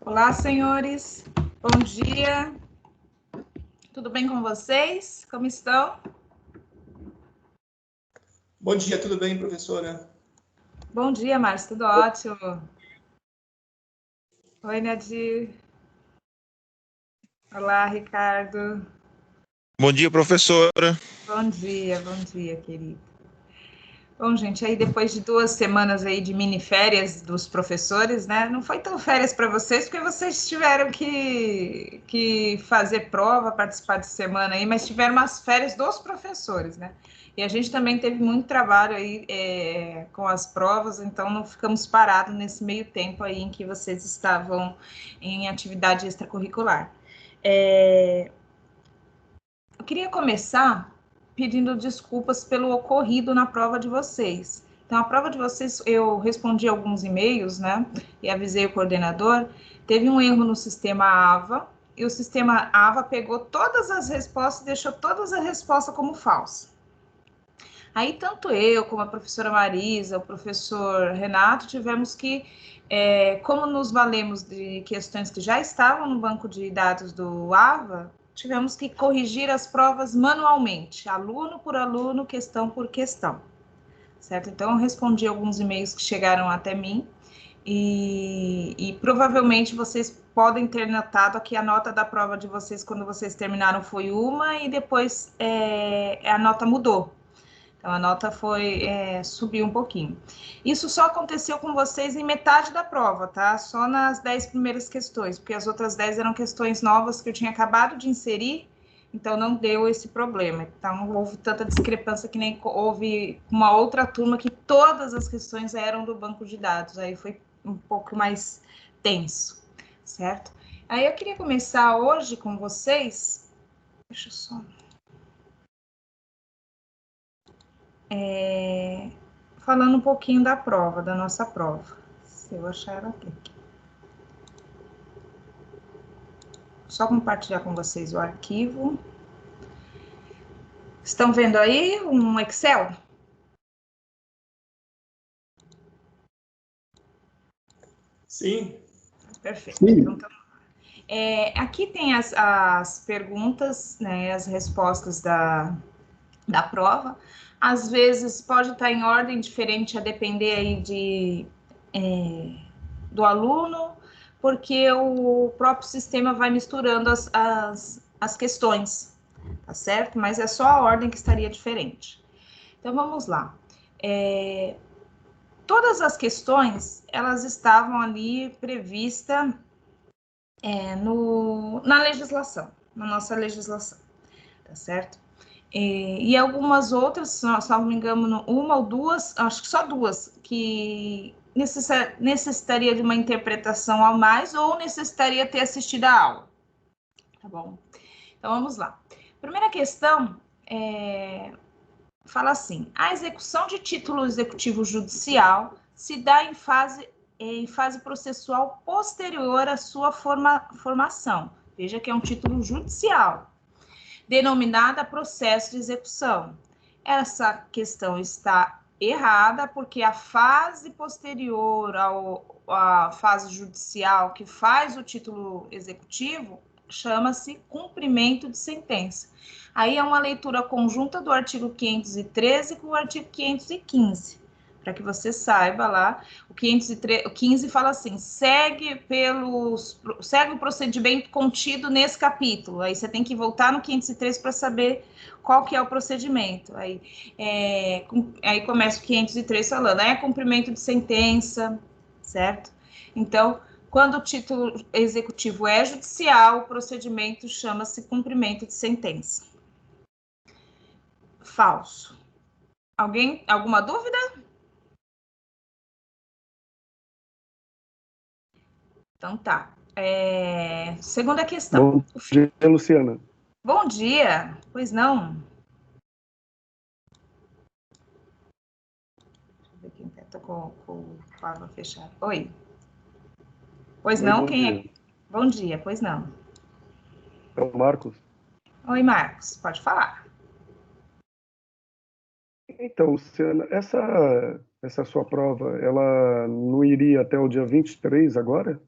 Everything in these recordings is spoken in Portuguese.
Olá, senhores. Bom dia. Tudo bem com vocês? Como estão? Bom dia, tudo bem, professora? Bom dia, Márcio. Tudo ótimo. Oi, Nadir. Olá, Ricardo. Bom dia, professora. Bom dia, querido. Bom, gente, aí depois de 2 semanas aí de mini férias dos professores, né? Não foi tão férias para vocês, porque vocês tiveram que fazer prova, participar de semana aí, mas tiveram umas férias dos professores, né? E a gente também teve muito trabalho aí com as provas, então não ficamos parados nesse meio tempo aí em que vocês estavam em atividade extracurricular. Eu queria começar pedindo desculpas pelo ocorrido na prova de vocês. Então, a prova de vocês, eu respondi alguns e-mails, né, e avisei o coordenador, teve um erro no sistema AVA, e o sistema AVA pegou todas as respostas e deixou todas as respostas como falsas. Aí, tanto eu, como a professora Marisa, o professor Renato, tivemos que, como nos valemos de questões que já estavam no banco de dados do AVA, tivemos que corrigir as provas manualmente, aluno por aluno, questão por questão, certo? Então, eu respondi alguns e-mails que chegaram até mim, e provavelmente vocês podem ter notado que a nota da prova de vocês, quando vocês terminaram, foi uma, e depois a nota mudou. Então, a nota subiu um pouquinho. Isso só aconteceu com vocês em metade da prova, tá? Só nas 10 primeiras questões, porque as outras 10 eram questões novas que eu tinha acabado de inserir, então não deu esse problema. Então, não houve tanta discrepância que nem houve uma outra turma que todas as questões eram do banco de dados. Aí foi um pouco mais tenso, certo? Aí eu queria começar hoje com vocês. Deixa eu só... falando um pouquinho da prova, da nossa prova. Se eu achar ela aqui. Só compartilhar com vocês o arquivo. Estão vendo aí um Excel? Sim. Perfeito. Sim. Então, aqui tem as perguntas, né, as respostas da prova. Às vezes pode estar em ordem diferente a depender aí do aluno, porque o próprio sistema vai misturando as questões, tá certo? Mas é só a ordem que estaria diferente. Então, vamos lá. Todas as questões, elas estavam ali previstas na legislação, na nossa legislação, tá certo? E algumas outras, se não me engano, uma ou duas, acho que só duas, que necessitaria de uma interpretação a mais ou necessitaria ter assistido a aula, tá bom? Então, vamos lá. Primeira questão fala assim: a execução de título executivo judicial se dá em fase processual posterior à sua formação. Veja que é um título judicial, denominada processo de execução. Essa questão está errada, porque a fase posterior à fase judicial que faz o título executivo chama-se cumprimento de sentença. Aí é uma leitura conjunta do artigo 513 com o artigo 515, para que você saiba lá. O 515 fala assim: segue o procedimento contido nesse capítulo. Aí você tem que voltar no 503 para saber qual que é o procedimento. Aí começa o 503 falando, cumprimento de sentença, certo? Então, quando o título executivo é judicial, o procedimento chama-se cumprimento de sentença. Falso. Alguma dúvida? Então tá. Segunda questão. Bom dia, Luciana. Bom dia. Pois não? Deixa eu ver quem tá com a aba fechada. Oi. Pois Oi, não? bom Quem dia. é? Bom dia. Pois não? É o Marcos. Oi, Marcos. Pode falar. Então, Luciana, essa sua prova, ela não iria até o dia 23 agora?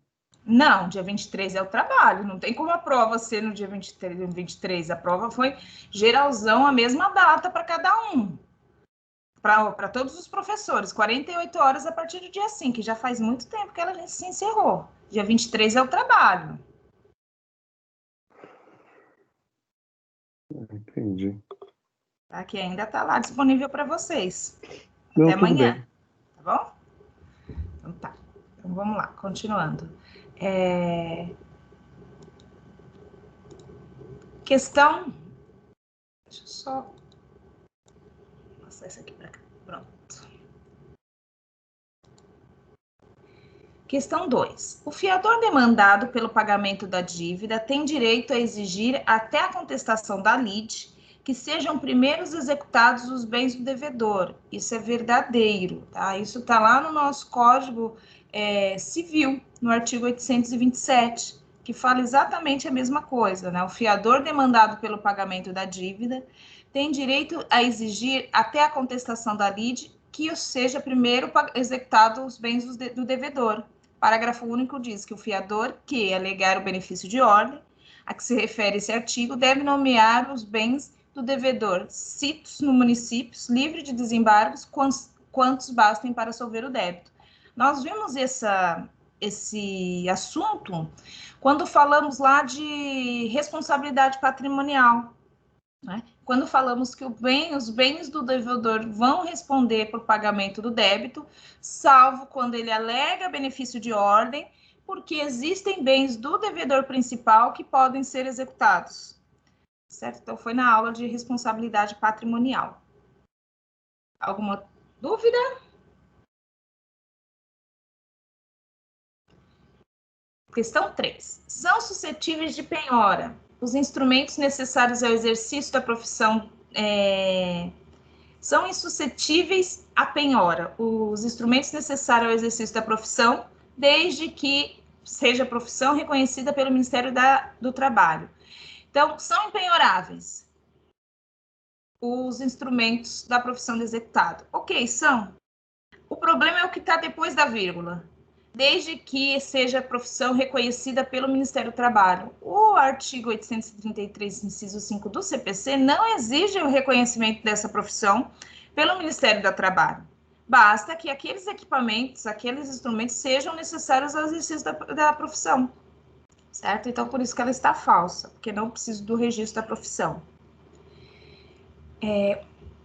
Não, dia 23 é o trabalho, não tem como a prova ser no dia 23. A prova foi geralzão, a mesma data para cada um. Para todos os professores, 48 horas a partir do dia 5, que já faz muito tempo que ela se encerrou. Dia 23 é o trabalho. Entendi. Tá? Que ainda está lá disponível para vocês. Não, até amanhã. bem. Tá bom? Então tá. Então vamos lá, continuando. Questão. Deixa eu só passar isso aqui para cá. Pronto. Questão 2. O fiador demandado pelo pagamento da dívida tem direito a exigir, até a contestação da lide, que sejam primeiros executados os bens do devedor. Isso é verdadeiro, tá? Isso está lá no nosso Código Civil, no artigo 827, que fala exatamente a mesma coisa, né? O fiador demandado pelo pagamento da dívida tem direito a exigir, até a contestação da lide, que seja primeiro executado os bens do devedor. Parágrafo único diz que o fiador que alegar o benefício de ordem, a que se refere esse artigo, deve nomear os bens do devedor citos no município, livre de desembargos, quantos bastem para solver o débito. Nós vimos esse assunto quando falamos lá de responsabilidade patrimonial, né? Quando falamos que os bens do devedor vão responder por pagamento do débito, salvo quando ele alega benefício de ordem, porque existem bens do devedor principal que podem ser executados. Certo? Então, foi na aula de responsabilidade patrimonial. Alguma dúvida? Questão 3. São suscetíveis de penhora os instrumentos necessários ao exercício da profissão são insuscetíveis à penhora, os instrumentos necessários ao exercício da profissão, desde que seja profissão reconhecida pelo Ministério do Trabalho. Então, são impenhoráveis os instrumentos da profissão do executado. Ok, são. O problema é o que está depois da vírgula. Desde que seja profissão reconhecida pelo Ministério do Trabalho. O artigo 833, inciso 5 do CPC, não exige o reconhecimento dessa profissão pelo Ministério do Trabalho. Basta que aqueles equipamentos, aqueles instrumentos sejam necessários ao exercício da profissão. Certo? Então, por isso que ela está falsa, porque não precisa do registro da profissão.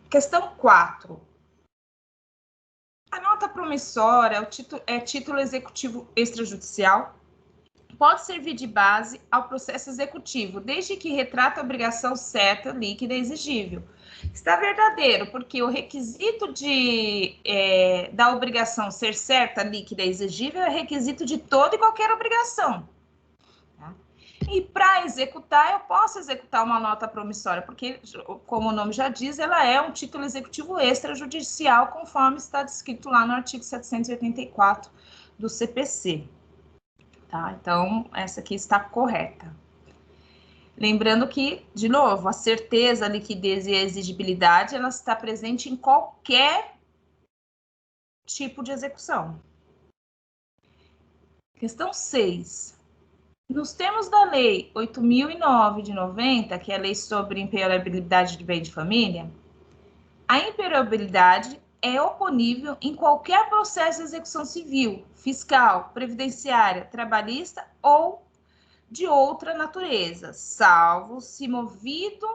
Questão 4. A nota promissória é título executivo extrajudicial, pode servir de base ao processo executivo, desde que retrata a obrigação certa, líquida e exigível. Está verdadeiro, porque o requisito da obrigação ser certa, líquida e exigível é requisito de toda e qualquer obrigação. Tá? E para executar, eu posso executar uma nota promissória, porque, como o nome já diz, ela é um título executivo extrajudicial, conforme está descrito lá no artigo 784 do CPC. Tá? Então, essa aqui está correta. Lembrando que, de novo, a certeza, a liquidez e a exigibilidade, ela está presente em qualquer tipo de execução. Questão 6. Nos termos da Lei 8.009 de 90, que é a lei sobre impenhorabilidade de bem de família, a impenhorabilidade é oponível em qualquer processo de execução civil, fiscal, previdenciária, trabalhista ou de outra natureza, salvo se movido,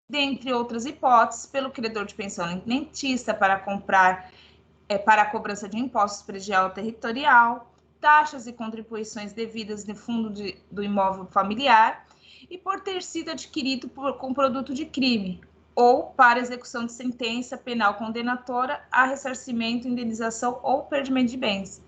dentre outras hipóteses, pelo credor de pensão alimentista para a cobrança de impostos predial territorial, taxas e contribuições devidas no fundo do imóvel familiar e por ter sido adquirido com produto de crime, ou para execução de sentença penal condenatória a ressarcimento, indenização ou perdimento de bens.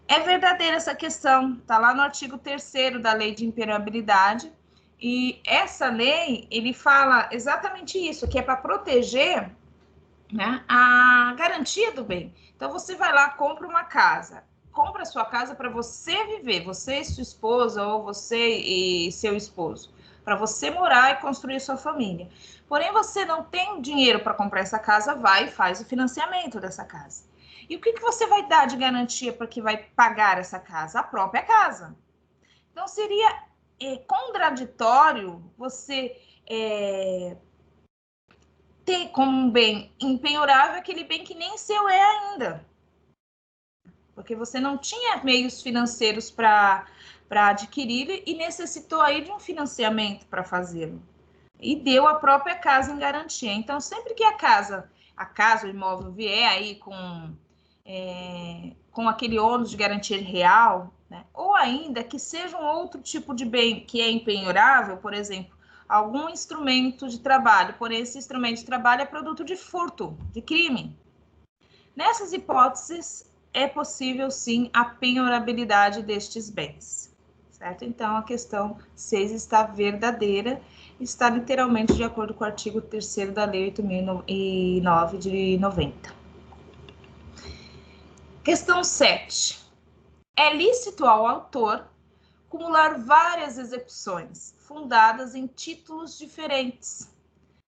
É verdadeira essa questão, está lá no artigo 3º da Lei de Impenhorabilidade, e essa lei, ele fala exatamente isso, que é para proteger, né, a garantia do bem. Então, você vai lá, compra uma casa, compra a sua casa para você viver, você e sua esposa, ou você e seu esposo, para você morar e construir sua família. Porém, você não tem dinheiro para comprar essa casa, vai e faz o financiamento dessa casa. E o que você vai dar de garantia para que vai pagar essa casa? A própria casa. Então, seria contraditório você ter como um bem impenhorável aquele bem que nem seu é ainda. Porque você não tinha meios financeiros para adquirir e necessitou aí de um financiamento para fazê-lo. E deu a própria casa em garantia. Então, sempre que a casa, o imóvel vier aí com aquele ônus de garantia real, né? Ou ainda que seja um outro tipo de bem que é impenhorável, por exemplo, algum instrumento de trabalho, porém esse instrumento de trabalho é produto de furto, de crime. Nessas hipóteses, é possível sim a penhorabilidade destes bens, certo? Então, a questão 6 está verdadeira, está literalmente de acordo com o artigo 3º da Lei 8.009 de 90. Questão 7. É lícito ao autor acumular várias execuções fundadas em títulos diferentes,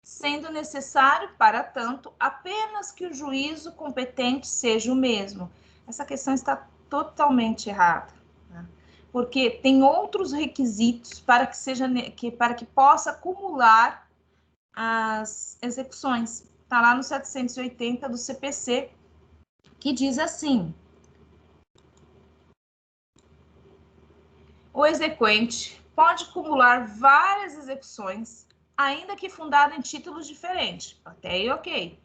sendo necessário, para tanto, apenas que o juízo competente seja o mesmo. Essa questão está totalmente errada, né? Porque tem outros requisitos para que possa acumular as execuções. Está lá no 780 do CPC, que diz assim: o exequente pode acumular várias execuções, ainda que fundada em títulos diferentes. Até aí, ok.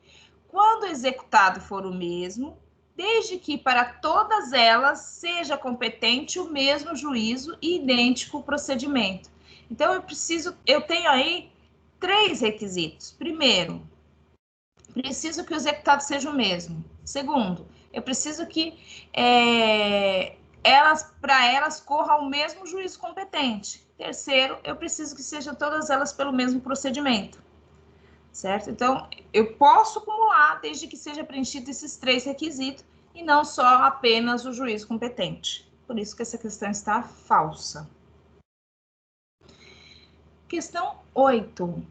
Quando o executado for o mesmo, desde que para todas elas seja competente o mesmo juízo e idêntico o procedimento. Então, eu tenho aí 3 requisitos. Primeiro, preciso que o executado seja o mesmo. Segundo, eu preciso que para elas corra o mesmo juízo competente. Terceiro, eu preciso que sejam todas elas pelo mesmo procedimento, certo? Então, eu posso acumular desde que seja preenchido esses 3 requisitos e não só apenas o juízo competente. Por isso que essa questão está falsa. Questão 8.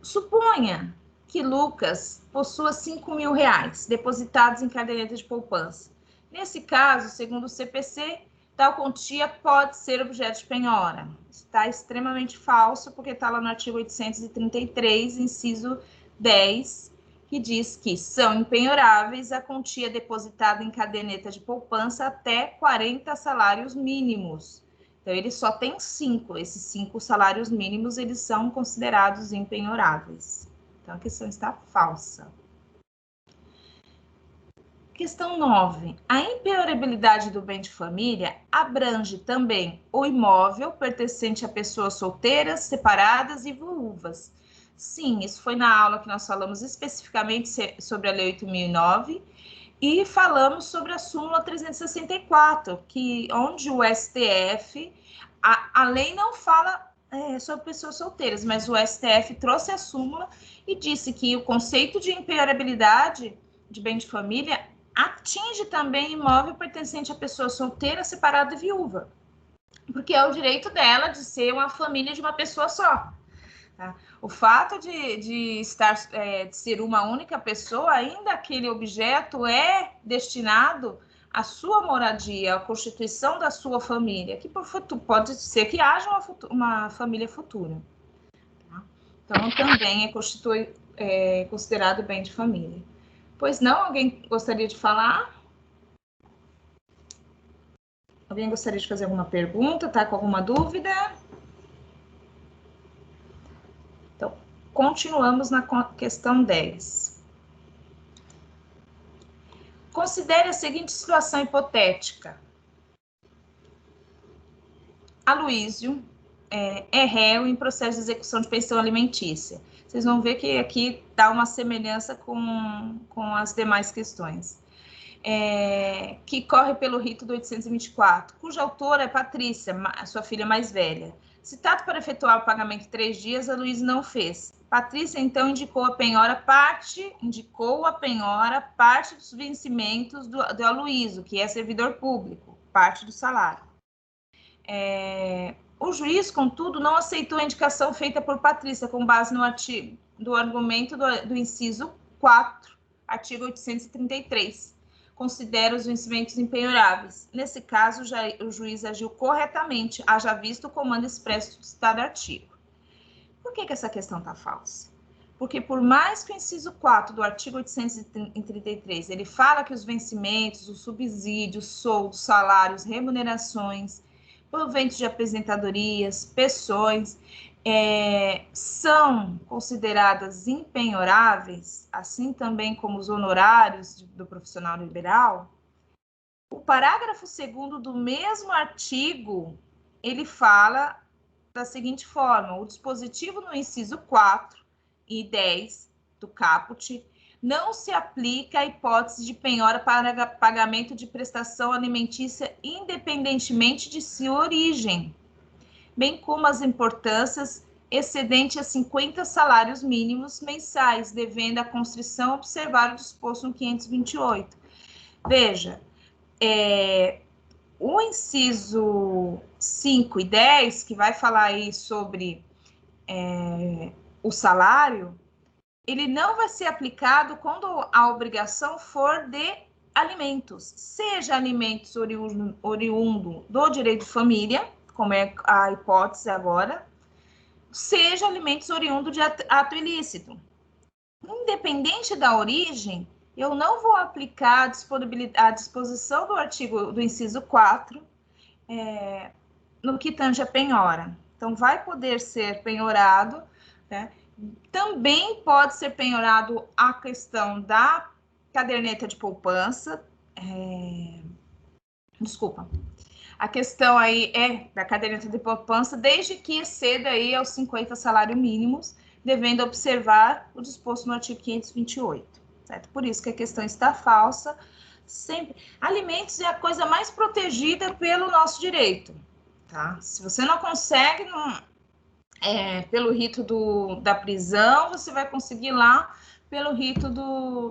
Suponha que Lucas possua R$5.000 depositados em caderneta de poupança. Nesse caso, segundo o CPC, tal quantia pode ser objeto de penhora. Está extremamente falso, porque está lá no artigo 833, inciso 10, que diz que são impenhoráveis a quantia depositada em caderneta de poupança até 40 salários mínimos. Então, ele só tem 5. Esses 5 salários mínimos, eles são considerados impenhoráveis. Então, a questão está falsa. Questão 9. A impenhorabilidade do bem de família abrange também o imóvel pertencente a pessoas solteiras, separadas e viúvas. Sim, isso foi na aula que nós falamos especificamente sobre a Lei 8.009 e falamos sobre a súmula 364, onde o STF, a lei não fala sobre pessoas solteiras, mas o STF trouxe a súmula e disse que o conceito de impenhorabilidade de bem de família atinge também imóvel pertencente a pessoa solteira, separada e viúva, porque é o direito dela de ser uma família de uma pessoa só. Tá? O fato de ser uma única pessoa, ainda aquele objeto é destinado à sua moradia, à constituição da sua família, que pode ser que haja uma família futura. Tá? Então, também é considerado bem de família. Pois não? Alguém gostaria de falar? Alguém gostaria de fazer alguma pergunta? Tá com alguma dúvida? Então, continuamos na questão 10. Considere a seguinte situação hipotética. Aloísio é réu em processo de execução de pensão alimentícia. Vocês vão ver que aqui dá uma semelhança com as demais questões. Que corre pelo rito do 824, cuja autora é Patrícia, sua filha mais velha. Citado para efetuar o pagamento em 3 dias, Aloísio não fez. Patrícia, então, indicou a penhora parte dos vencimentos do Aloísio, que é servidor público, parte do salário. O juiz, contudo, não aceitou a indicação feita por Patrícia, com base no argumento do inciso 4, artigo 833, considera os vencimentos impenhoráveis. Nesse caso, o juiz agiu corretamente, haja visto o comando expresso do citado artigo. Por que essa questão está falsa? Porque por mais que o inciso 4 do artigo 833, ele fala que os vencimentos, os subsídios, soldos, salários, remunerações, proventos de aposentadorias, pensões, são consideradas impenhoráveis, assim também como os honorários do profissional liberal, o parágrafo 2º do mesmo artigo, ele fala da seguinte forma: o dispositivo no inciso 4 e 10 do caput não se aplica à hipótese de penhora para pagamento de prestação alimentícia independentemente de sua origem, bem como as importâncias excedente a 50 salários mínimos mensais, devendo a constrição observar o disposto no 528. Veja, o inciso 5 e 10, que vai falar aí sobre o salário, ele não vai ser aplicado quando a obrigação for de alimentos, seja alimentos oriundo do direito de família, como é a hipótese agora, seja alimentos oriundo de ato ilícito. Independente da origem, eu não vou aplicar a disposição do artigo do inciso 4 no que tange a penhora. Então, vai poder ser penhorado, né? Também pode ser penhorado a questão da caderneta de poupança, a questão aí da caderneta de poupança, desde que exceda aí aos 50 salários mínimos, devendo observar o disposto no artigo 528, certo? Por isso que a questão está falsa. Sempre, alimentos é a coisa mais protegida pelo nosso direito, tá? Se você não consegue pelo rito da prisão, você vai conseguir lá pelo rito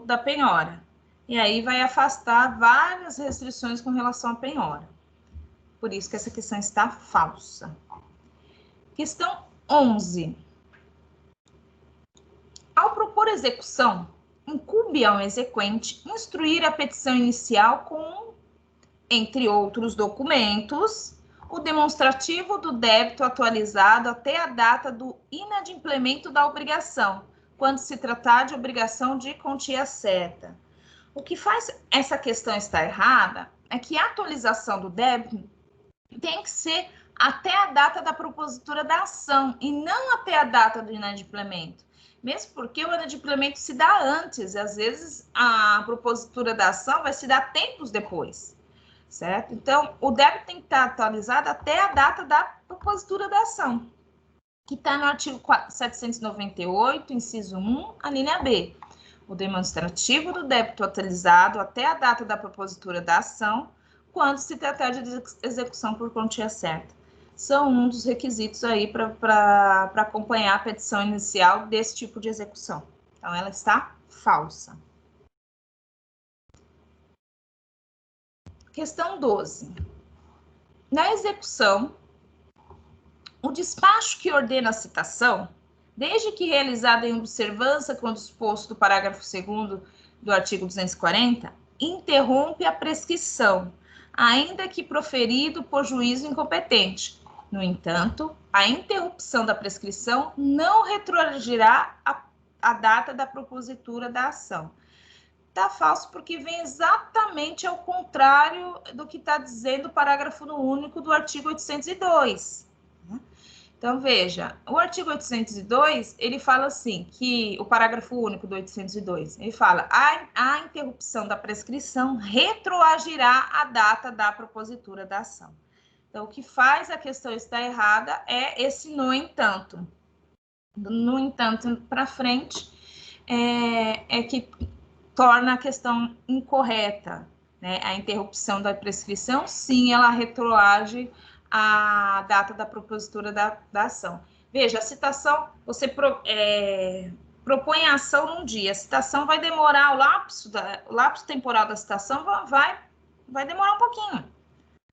da penhora. E aí vai afastar várias restrições com relação à penhora. Por isso que essa questão está falsa. Questão 11. Ao propor execução, incumbe ao exequente instruir a petição inicial com, entre outros documentos, o demonstrativo do débito atualizado até a data do inadimplemento da obrigação, quando se tratar de obrigação de quantia certa. O que faz essa questão estar errada é que a atualização do débito tem que ser até a data da propositura da ação e não até a data do inadimplemento. Mesmo porque o inadimplemento se dá antes, e às vezes a propositura da ação vai se dar tempos depois, certo? Então, o débito tem que estar atualizado até a data da propositura da ação, que está no artigo 798, inciso 1, a linha B. O demonstrativo do débito atualizado até a data da propositura da ação, quando se tratar de execução por quantia certa. São um dos requisitos aí para acompanhar a petição inicial desse tipo de execução. Então, ela está falsa. Questão 12. Na execução, o despacho que ordena a citação, desde que realizado em observância com o disposto do parágrafo 2º do artigo 240, interrompe a prescrição, ainda que proferido por juízo incompetente. No entanto, a interrupção da prescrição não retroagirá a data da propositura da ação. Está falso porque vem exatamente ao contrário do que está dizendo o parágrafo único do artigo 802. Então, veja, o artigo 802, ele fala assim, que o parágrafo único do 802, ele fala, a interrupção da prescrição retroagirá a data da propositura da ação. Então, o que faz a questão estar errada é esse no entanto. No entanto, para frente, que torna a questão incorreta, né? A interrupção da prescrição, sim, ela retroage a data da propositura da ação. Veja, a citação, você propõe a ação num dia, a citação vai demorar, o lapso temporal da citação vai demorar um pouquinho,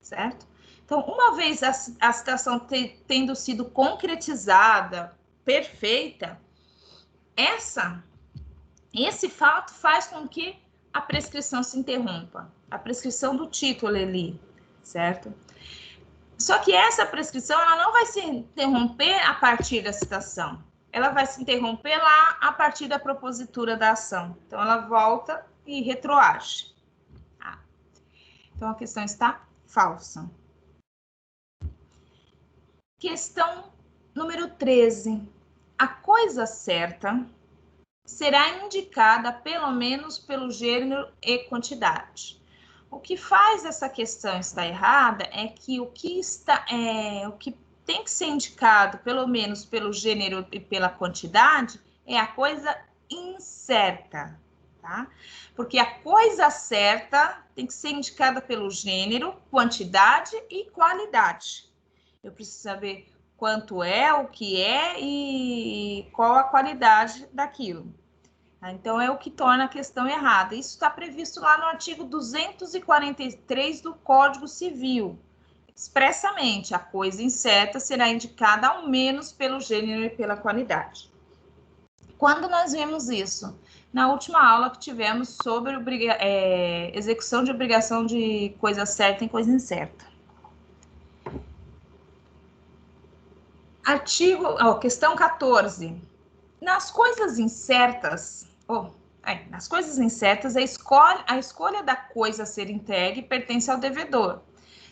certo? Então, uma vez a citação tendo sido concretizada, perfeita, esse fato faz com que a prescrição se interrompa. A prescrição do título ali, certo? Só que essa prescrição, ela não vai se interromper a partir da citação. Ela vai se interromper lá a partir da propositura da ação. Então, ela volta e retroage. Tá? Então, a questão está falsa. Questão número 13. A coisa certa será indicada pelo menos pelo gênero e quantidade. O que faz essa questão estar errada é que o que tem que ser indicado pelo menos pelo gênero e pela quantidade é a coisa incerta, tá? Porque a coisa certa tem que ser indicada pelo gênero, quantidade e qualidade. Eu preciso saber quanto é, o que é e qual a qualidade daquilo. Então, é o que torna a questão errada. Isso está previsto lá no artigo 243 do Código Civil. Expressamente, a coisa incerta será indicada ao menos pelo gênero e pela qualidade. Quando nós vimos isso? Na última aula que tivemos sobre execução de obrigação de coisa certa em coisa incerta. Questão 14. Nas coisas incertas, a escolha da coisa a ser entregue pertence ao devedor.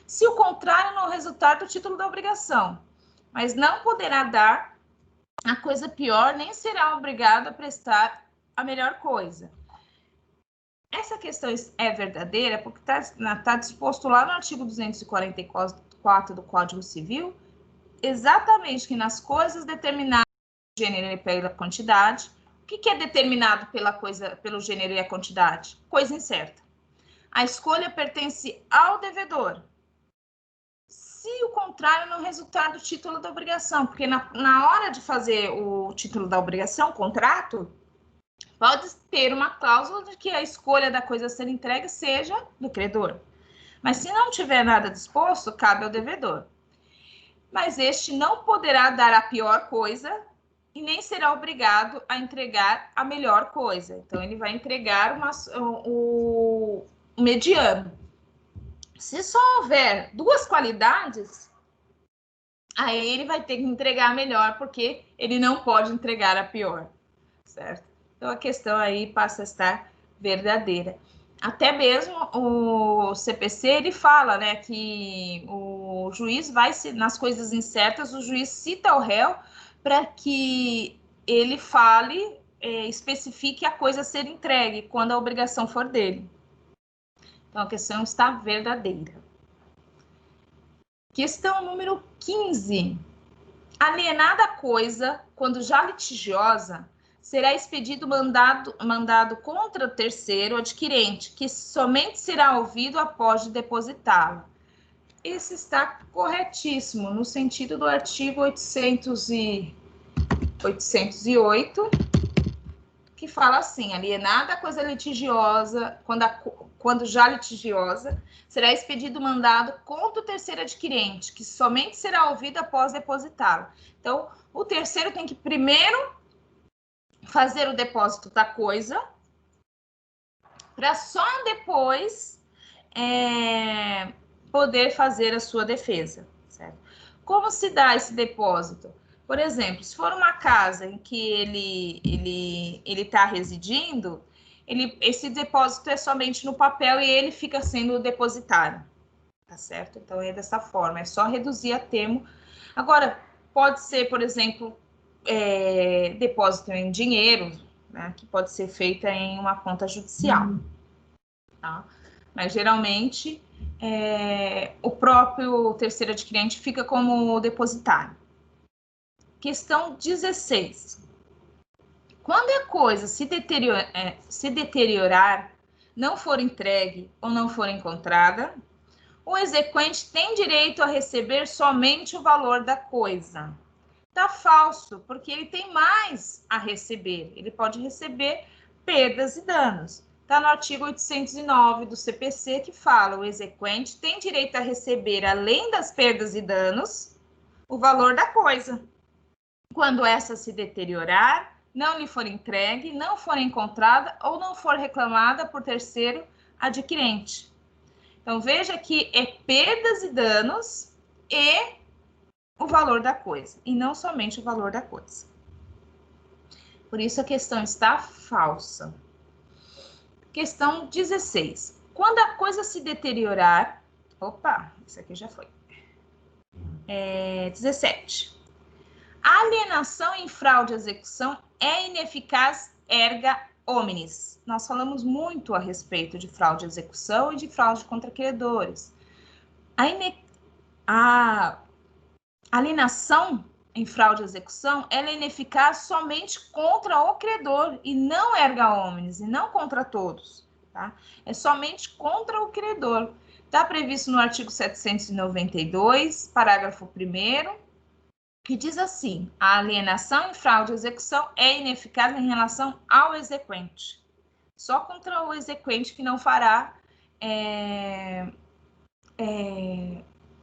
Se o contrário não resultar do título da obrigação, mas não poderá dar a coisa pior, nem será obrigado a prestar a melhor coisa. Essa questão é verdadeira porque está disposto lá no artigo 244 do Código Civil, exatamente que nas coisas determinadas pelo gênero e pela quantidade. O que é determinado pelo gênero e a quantidade? Coisa incerta. A escolha pertence ao devedor. Se o contrário não resultar do título da obrigação, porque na hora de fazer o título da obrigação, contrato, pode ter uma cláusula de que a escolha da coisa a ser entregue seja do credor. Mas se não tiver nada disposto, cabe ao devedor. Mas este não poderá dar a pior coisa e nem será obrigado a entregar a melhor coisa. Então, ele vai entregar o mediano. Se só houver duas qualidades, aí ele vai ter que entregar a melhor, porque ele não pode entregar a pior, certo? Então, a questão aí passa a estar verdadeira. Até mesmo o CPC, ele fala, né, que o juiz nas coisas incertas, o juiz cita o réu para que ele fale, especifique a coisa a ser entregue, quando a obrigação for dele. Então, a questão está verdadeira. Questão número 15. Alienada a coisa, quando já litigiosa, será expedido mandado contra o terceiro adquirente, que somente será ouvido após de depositá-la. Esse está corretíssimo, no sentido do artigo 808, que fala assim: alienada a coisa litigiosa, quando já litigiosa, será expedido mandado contra o terceiro adquirente, que somente será ouvido após depositá-la. Então, o terceiro tem que primeiro fazer o depósito da coisa, para só depois poder fazer a sua defesa, certo? Como se dá esse depósito? Por exemplo, se for uma casa em que ele está residindo, esse depósito é somente no papel e ele fica sendo depositário, tá certo? Então, é dessa forma, é só reduzir a termo. Agora, pode ser, por exemplo, depósito em dinheiro, né, que pode ser feita em uma conta judicial, tá? Mas, geralmente, o próprio terceiro adquirente fica como depositário. Questão 16. Quando a coisa se deteriorar, não for entregue ou não for encontrada, o exequente tem direito a receber somente o valor da coisa. Está falso, porque ele tem mais a receber. Ele pode receber perdas e danos. Está no artigo 809 do CPC, que fala: o exequente tem direito a receber, além das perdas e danos, o valor da coisa. Quando essa se deteriorar, não lhe for entregue, não for encontrada ou não for reclamada por terceiro adquirente. Então, veja que é perdas e danos e o valor da coisa, e não somente o valor da coisa. Por isso, a questão está falsa. Questão 16. Quando a coisa se deteriorar... Opa, isso aqui já foi. 17. A alienação em fraude à execução é ineficaz erga omnes. Nós falamos muito a respeito de fraude à execução e de fraude contra credores. A alienação em fraude à execução, ela é ineficaz somente contra o credor e não erga omnes, e não contra todos, tá? É somente contra o credor. Está previsto no artigo 792, parágrafo 1º, que diz assim: a alienação em fraude à execução é ineficaz em relação ao exequente. Só contra o exequente que não fará,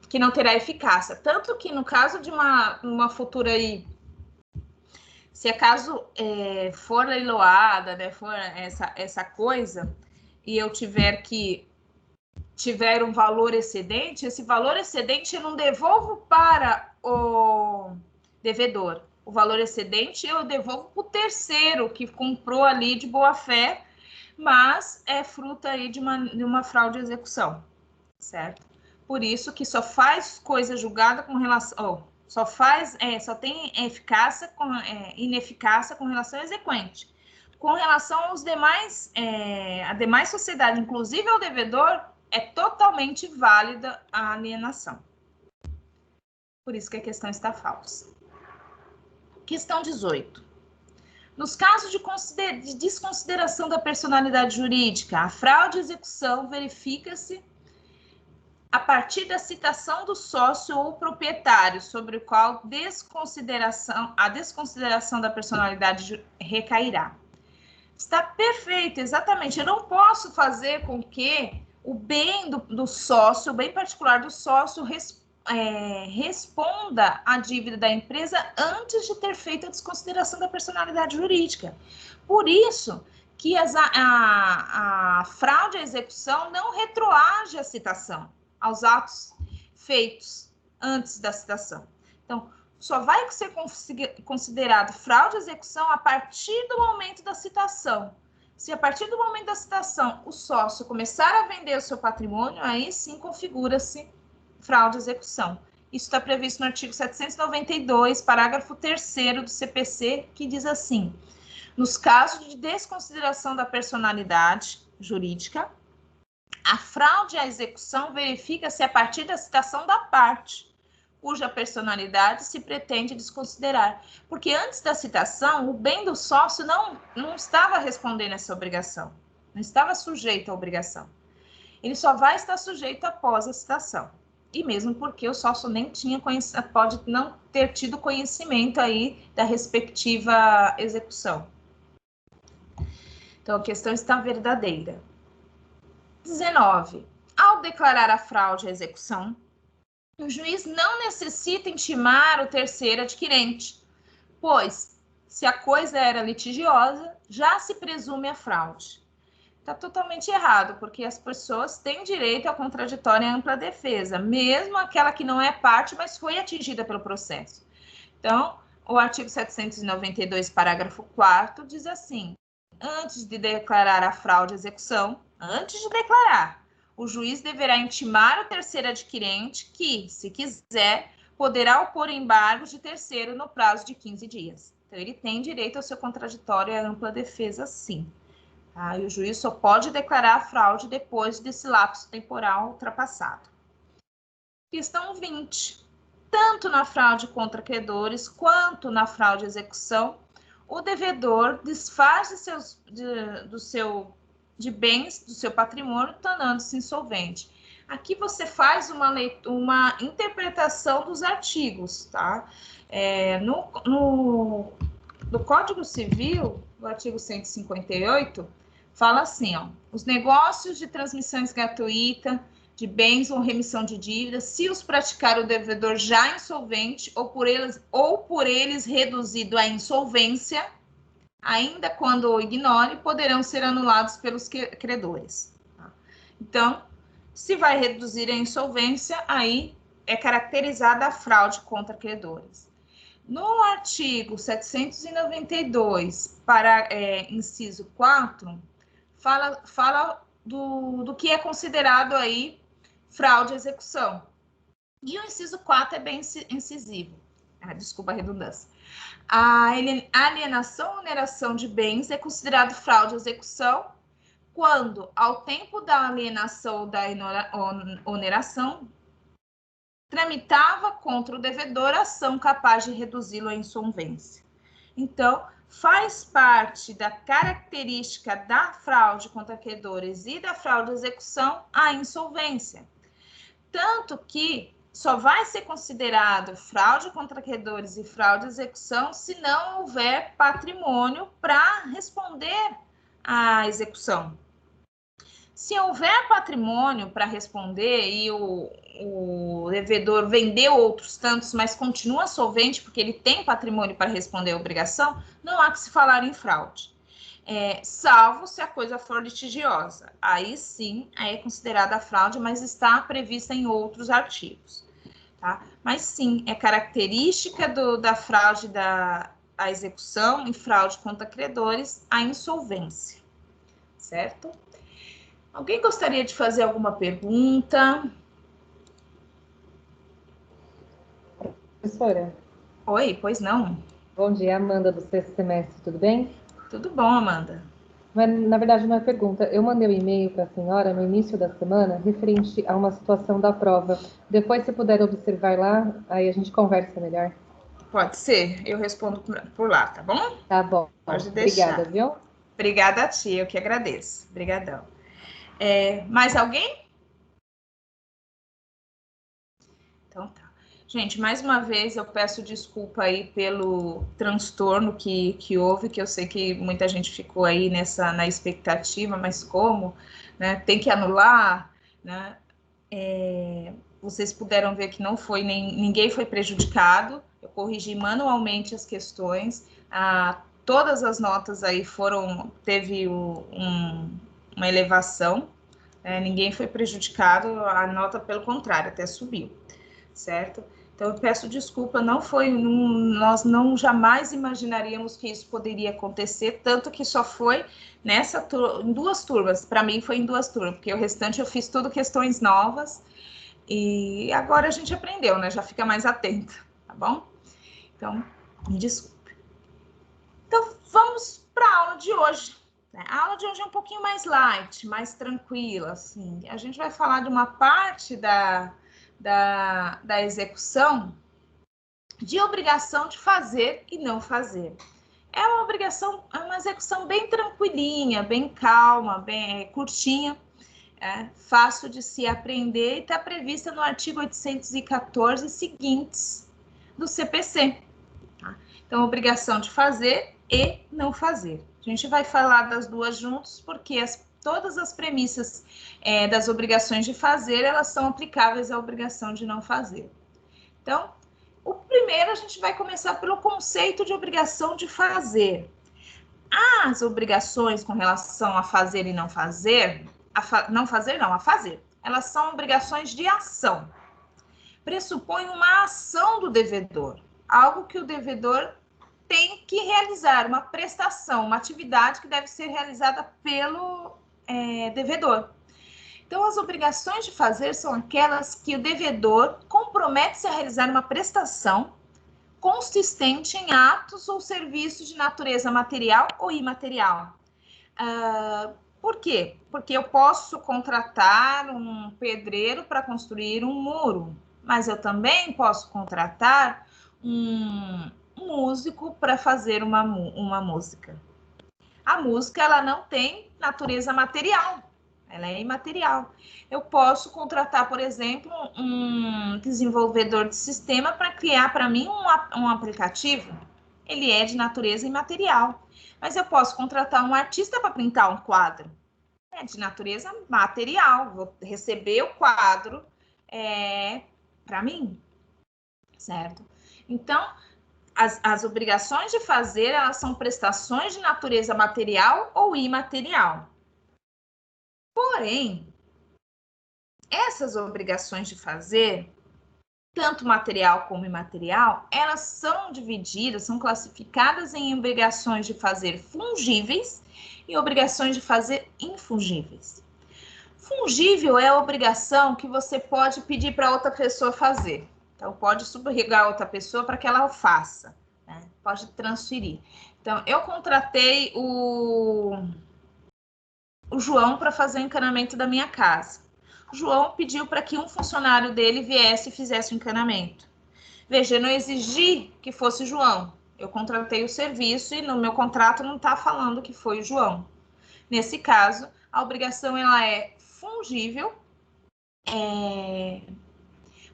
que não terá eficácia. Tanto que no caso de uma futura aí, se acaso for leiloada, né, for essa coisa, e eu tiver um valor excedente, esse valor excedente eu não devolvo para o devedor. O valor excedente eu devolvo para o terceiro que comprou ali de boa fé, mas é fruto aí de uma fraude à execução, certo? Por isso que só faz coisa julgada com relação... só tem ineficácia com relação ao exequente. Com relação aos demais, a demais sociedade, inclusive ao devedor, é totalmente válida a alienação. Por isso que a questão está falsa. Questão 18. Nos casos de desconsideração da personalidade jurídica, a fraude à execução verifica-se a partir da citação do sócio ou proprietário, sobre o qual a desconsideração da personalidade recairá. Está perfeito, exatamente. Eu não posso fazer com que o bem do sócio, o bem particular do sócio, responda à dívida da empresa antes de ter feito a desconsideração da personalidade jurídica. Por isso que a fraude à execução não retroage à citação, aos atos feitos antes da citação. Então, só vai ser considerado fraude à execução a partir do momento da citação. Se a partir do momento da citação o sócio começar a vender o seu patrimônio, aí sim configura-se fraude à execução. Isso está previsto no artigo 792, parágrafo 3º do CPC, que diz assim: nos casos de desconsideração da personalidade jurídica, a fraude à execução verifica-se a partir da citação da parte cuja personalidade se pretende desconsiderar. Porque antes da citação, o bem do sócio não estava respondendo essa obrigação, não estava sujeito à obrigação. Ele só vai estar sujeito após a citação. E mesmo porque o sócio nem pode não ter tido conhecimento aí da respectiva execução. Então, a questão está verdadeira. 19. Ao declarar a fraude à execução, o juiz não necessita intimar o terceiro adquirente, pois, se a coisa era litigiosa, já se presume a fraude. Está totalmente errado, porque as pessoas têm direito à contraditória e à ampla defesa, mesmo aquela que não é parte, mas foi atingida pelo processo. Então, o artigo 792, parágrafo 4º, diz assim: antes de declarar a fraude à execução, o juiz deverá intimar o terceiro adquirente que, se quiser, poderá opor embargos de terceiro no prazo de 15 dias. Então, ele tem direito ao seu contraditório e à ampla defesa, sim. Tá? E o juiz só pode declarar a fraude depois desse lapso temporal ultrapassado. Questão 20. Tanto na fraude contra credores quanto na fraude à execução, o devedor desfaz de bens do seu patrimônio, tornando-se insolvente. Aqui você faz uma interpretação dos artigos, tá? No Código Civil, no artigo 158, fala assim, ó: os negócios de transmissões gratuita de bens ou remissão de dívidas, se os praticar o devedor já insolvente ou por eles reduzido à insolvência, ainda quando ignore, poderão ser anulados pelos credores. Tá? Então, se vai reduzir a insolvência, aí é caracterizada a fraude contra credores. No artigo 792, inciso 4, fala do que é considerado aí fraude à execução. E o inciso 4 é bem incisivo. Desculpa a redundância. A alienação ou oneração de bens é considerado fraude à execução quando, ao tempo da alienação ou da oneração, tramitava contra o devedor ação capaz de reduzi-lo à insolvência. Então, faz parte da característica da fraude contra credores e da fraude à execução a insolvência. Tanto que só vai ser considerado fraude contra credores e fraude à execução se não houver patrimônio para responder à execução. Se houver patrimônio para responder e o devedor vendeu outros tantos, mas continua solvente porque ele tem patrimônio para responder a obrigação, não há que se falar em fraude. Salvo se a coisa for litigiosa. Aí sim, aí é considerada fraude, mas está prevista em outros artigos. Tá? Mas sim, é característica da fraude a execução e fraude contra credores a insolvência. Certo? Alguém gostaria de fazer alguma pergunta? Professora. Oi, pois não. Bom dia, Amanda, do sexto semestre, tudo bem? Tudo bom, Amanda. Mas, na verdade, uma pergunta. Eu mandei um e-mail para a senhora no início da semana referente a uma situação da prova. Depois, se puder observar lá, aí a gente conversa melhor. Pode ser, eu respondo por lá, tá bom? Tá bom. Pode deixar. Obrigada, viu? Obrigada a ti, eu que agradeço. Obrigadão. Mais alguém? Então tá. Gente, mais uma vez eu peço desculpa aí pelo transtorno que houve, que eu sei que muita gente ficou aí na expectativa, mas como, né? Tem que anular, né? Vocês puderam ver que não foi, ninguém foi prejudicado, eu corrigi manualmente as questões, todas as notas aí teve uma elevação, ninguém foi prejudicado, a nota pelo contrário, até subiu, certo? Então eu peço desculpa, nós não jamais imaginaríamos que isso poderia acontecer, tanto que só foi em 2 turmas, para mim foi em 2 turmas, porque o restante eu fiz tudo questões novas, e agora a gente aprendeu, né? Já fica mais atenta, tá bom? Então, me desculpe. Então, vamos para a aula de hoje. A aula de hoje é um pouquinho mais light, mais tranquila, assim. A gente vai falar de uma parte da execução de obrigação de fazer e não fazer. É uma execução bem tranquilinha, bem calma, bem curtinha, fácil de se aprender e está prevista no artigo 814 seguintes do CPC. Tá? Então, obrigação de fazer e não fazer. A gente vai falar das duas juntos, porque todas as premissas das obrigações de fazer, elas são aplicáveis à obrigação de não fazer. Então, o primeiro, a gente vai começar pelo conceito de obrigação de fazer. As obrigações com relação a fazer e não fazer, a fazer, elas são obrigações de ação. Pressupõe uma ação do devedor, algo que o devedor tem que realizar, uma prestação, uma atividade que deve ser realizada pelo devedor. Então, as obrigações de fazer são aquelas que o devedor compromete-se a realizar uma prestação consistente em atos ou serviços de natureza material ou imaterial. Por quê? Porque eu posso contratar um pedreiro para construir um muro, mas eu também posso contratar um músico para fazer uma música. A música, ela não tem natureza material, ela é imaterial. Eu posso contratar, por exemplo, um desenvolvedor de sistema para criar para mim um aplicativo. Ele é de natureza imaterial. Mas eu posso contratar um artista para pintar um quadro. É de natureza material. Vou receber o quadro para mim, certo? Então, as obrigações de fazer, elas são prestações de natureza material ou imaterial. Porém, essas obrigações de fazer, tanto material como imaterial, elas são divididas, são classificadas em obrigações de fazer fungíveis e obrigações de fazer infungíveis. Fungível é a obrigação que você pode pedir para outra pessoa fazer. Então, pode subrogar outra pessoa para que ela o faça, né? Pode transferir. Então, eu contratei o João para fazer o encanamento da minha casa. O João pediu para que um funcionário dele viesse e fizesse o encanamento. Veja, eu não exigi que fosse o João. Eu contratei o serviço e no meu contrato não está falando que foi o João. Nesse caso, a obrigação ela é fungível,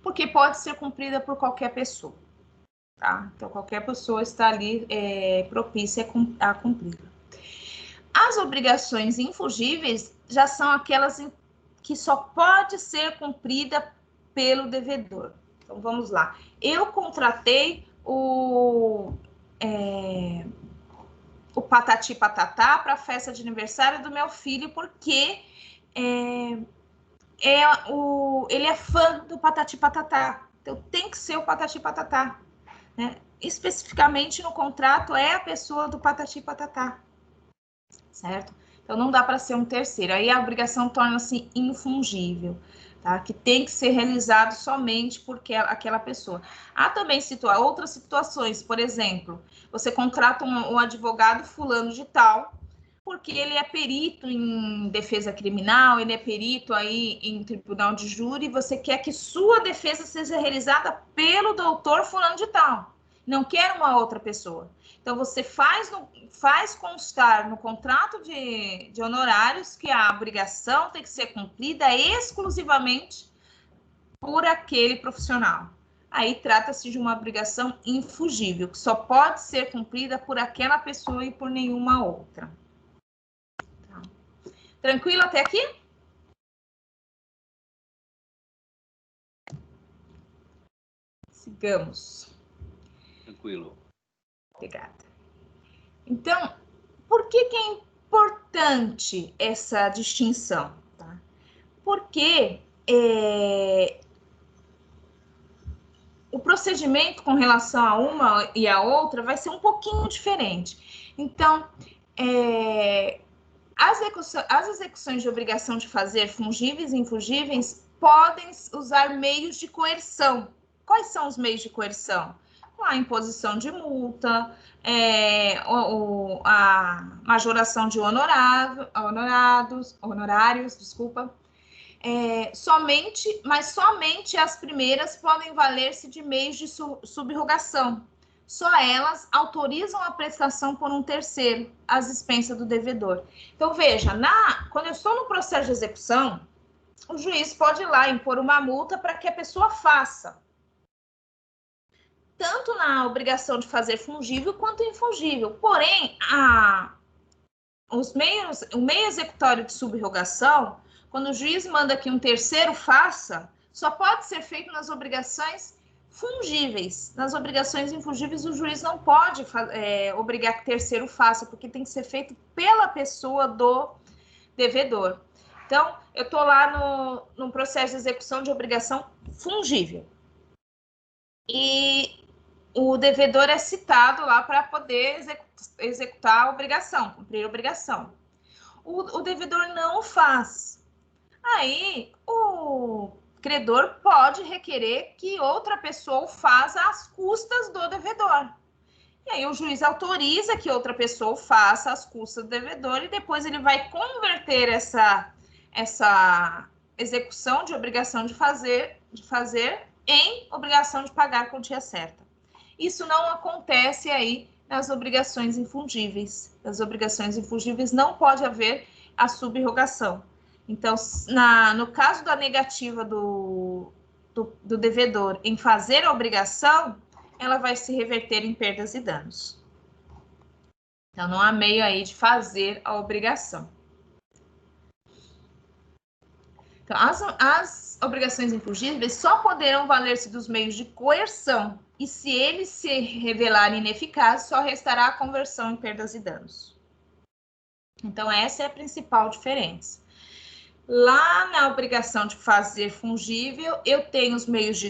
porque pode ser cumprida por qualquer pessoa. Tá? Então, qualquer pessoa está ali propícia a cumpri-la. As obrigações infungíveis já são aquelas que só pode ser cumprida pelo devedor. Então, vamos lá. Eu contratei o Patati Patatá para a festa de aniversário do meu filho, porque ele é fã do Patati Patatá. Então, tem que ser o Patati Patatá. Né? Especificamente no contrato é a pessoa do Patati Patatá. Certo? Então, não dá para ser um terceiro. Aí a obrigação torna-se infungível, tá? Que tem que ser realizado somente por aquela pessoa. Há também outras situações, por exemplo, você contrata um advogado fulano de tal, porque ele é perito em defesa criminal, ele é perito aí em tribunal de júri, e você quer que sua defesa seja realizada pelo doutor fulano de tal. Não quer uma outra pessoa. Então, você faz constar no contrato de honorários que a obrigação tem que ser cumprida exclusivamente por aquele profissional. Aí, trata-se de uma obrigação infungível, que só pode ser cumprida por aquela pessoa e por nenhuma outra. Tá. Tranquilo até aqui? Sigamos. Tranquilo. Obrigada. Então, por que é importante essa distinção? Tá? Porque o procedimento com relação a uma e a outra vai ser um pouquinho diferente. Então, as execuções de obrigação de fazer fungíveis e infungíveis podem usar meios de coerção. Quais são os meios de coerção? A imposição de multa, a majoração de honorários, mas somente as primeiras podem valer-se de meios de subrogação. Só elas autorizam a prestação por um terceiro, às expensas do devedor. Então, veja, quando eu estou no processo de execução, o juiz pode ir lá impor uma multa para que a pessoa faça. Tanto na obrigação de fazer fungível quanto infungível. Porém, o meio executório de subrogação, quando o juiz manda que um terceiro faça, só pode ser feito nas obrigações fungíveis. Nas obrigações infungíveis, o juiz não pode obrigar que terceiro faça, porque tem que ser feito pela pessoa do devedor. Então, eu estou lá no processo de execução de obrigação fungível. E o devedor é citado lá para poder executar a obrigação, cumprir a obrigação. O devedor não o faz. Aí, o credor pode requerer que outra pessoa o faça às custas do devedor. E aí, o juiz autoriza que outra pessoa o faça às custas do devedor e depois ele vai converter essa execução de obrigação de fazer em obrigação de pagar a quantia certa. Isso não acontece aí nas obrigações infungíveis. Nas obrigações infungíveis não pode haver a subrogação. Então, no caso da negativa do devedor em fazer a obrigação, ela vai se reverter em perdas e danos. Então, não há meio aí de fazer a obrigação. Então, as obrigações infungíveis só poderão valer-se dos meios de coerção, e se eles se revelarem ineficazes, só restará a conversão em perdas e danos. Então, essa é a principal diferença. Lá na obrigação de fazer fungível, eu tenho os meios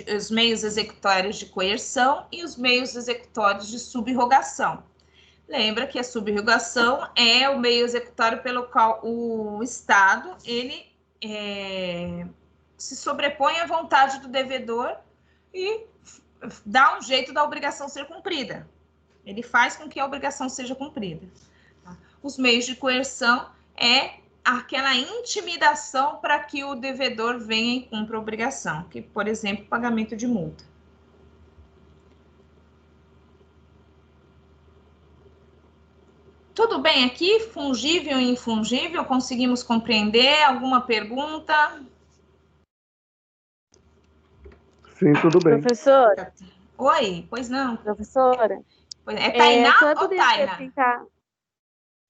executórios de coerção e os meios executórios de subrogação. Lembra que a subrogação é o meio executório pelo qual o Estado, ele se sobrepõe à vontade do devedor e dá um jeito da obrigação ser cumprida. Ele faz com que a obrigação seja cumprida. Os meios de coerção é aquela intimidação para que o devedor venha e cumpra a obrigação, que, por exemplo, pagamento de multa. Tudo bem aqui? Fungível e infungível? Conseguimos compreender? Alguma pergunta? Sim, tudo bem. Professora? Oi, pois não. Professora? É Tainá ou Tainá? Tainá?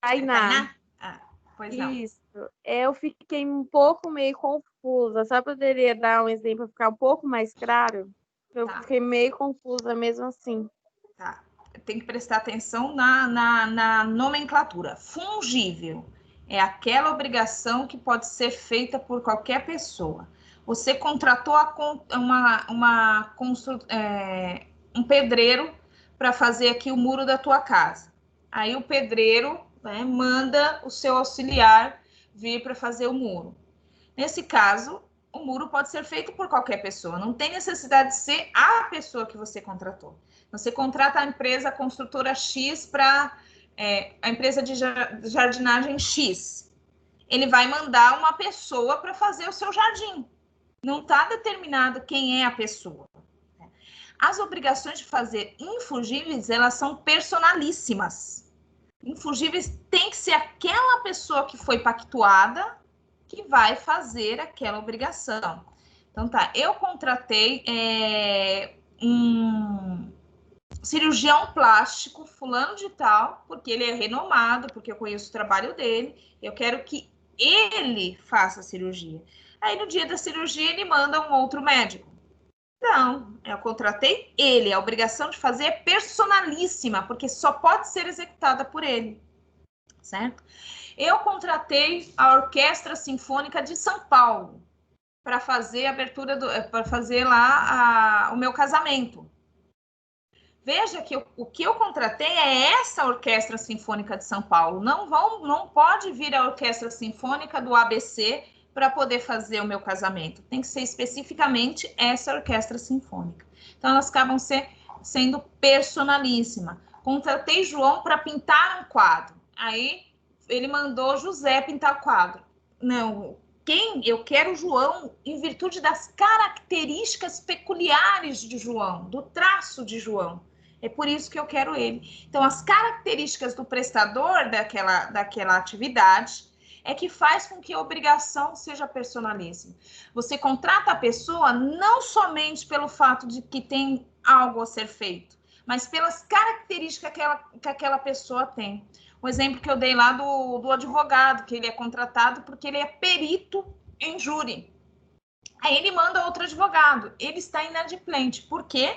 Tainá. Ah, pois não. Isso. Eu fiquei um pouco meio confusa. Só poderia dar um exemplo para ficar um pouco mais claro? Eu fiquei meio confusa mesmo assim. Tá. Tem que prestar atenção na nomenclatura. Fungível é aquela obrigação que pode ser feita por qualquer pessoa. Você contratou um pedreiro para fazer aqui o muro da tua casa. Aí o pedreiro, né, manda o seu auxiliar vir para fazer o muro. Nesse caso, o muro pode ser feito por qualquer pessoa. Não tem necessidade de ser a pessoa que você contratou. Você contrata a empresa construtora X para a empresa de jardinagem X. Ele vai mandar uma pessoa para fazer o seu jardim. Não está determinado quem é a pessoa. As obrigações de fazer infungíveis, elas são personalíssimas. Infungíveis tem que ser aquela pessoa que foi pactuada que vai fazer aquela obrigação. Então tá, eu contratei um cirurgião plástico, fulano de tal, porque ele é renomado, porque eu conheço o trabalho dele, eu quero que ele faça a cirurgia. Aí no dia da cirurgia ele manda um outro médico. Não, eu contratei ele, a obrigação de fazer é personalíssima, porque só pode ser executada por ele, certo? Eu contratei a Orquestra Sinfônica de São Paulo para fazer a abertura para fazer lá o meu casamento. Veja que o que eu contratei é essa Orquestra Sinfônica de São Paulo. Não pode vir a Orquestra Sinfônica do ABC para poder fazer o meu casamento. Tem que ser especificamente essa Orquestra Sinfônica. Então, elas acabam sendo personalíssimas. Contratei João para pintar um quadro. Aí, ele mandou José pintar o quadro. Não, eu quero João em virtude das características peculiares de João, do traço de João. É por isso que eu quero ele. Então, as características do prestador daquela atividade é que faz com que a obrigação seja personalíssima. Você contrata a pessoa não somente pelo fato de que tem algo a ser feito, mas pelas características que aquela pessoa tem. O exemplo que eu dei lá do advogado, que ele é contratado porque ele é perito em júri. Aí ele manda outro advogado. Ele está inadimplente. Por quê?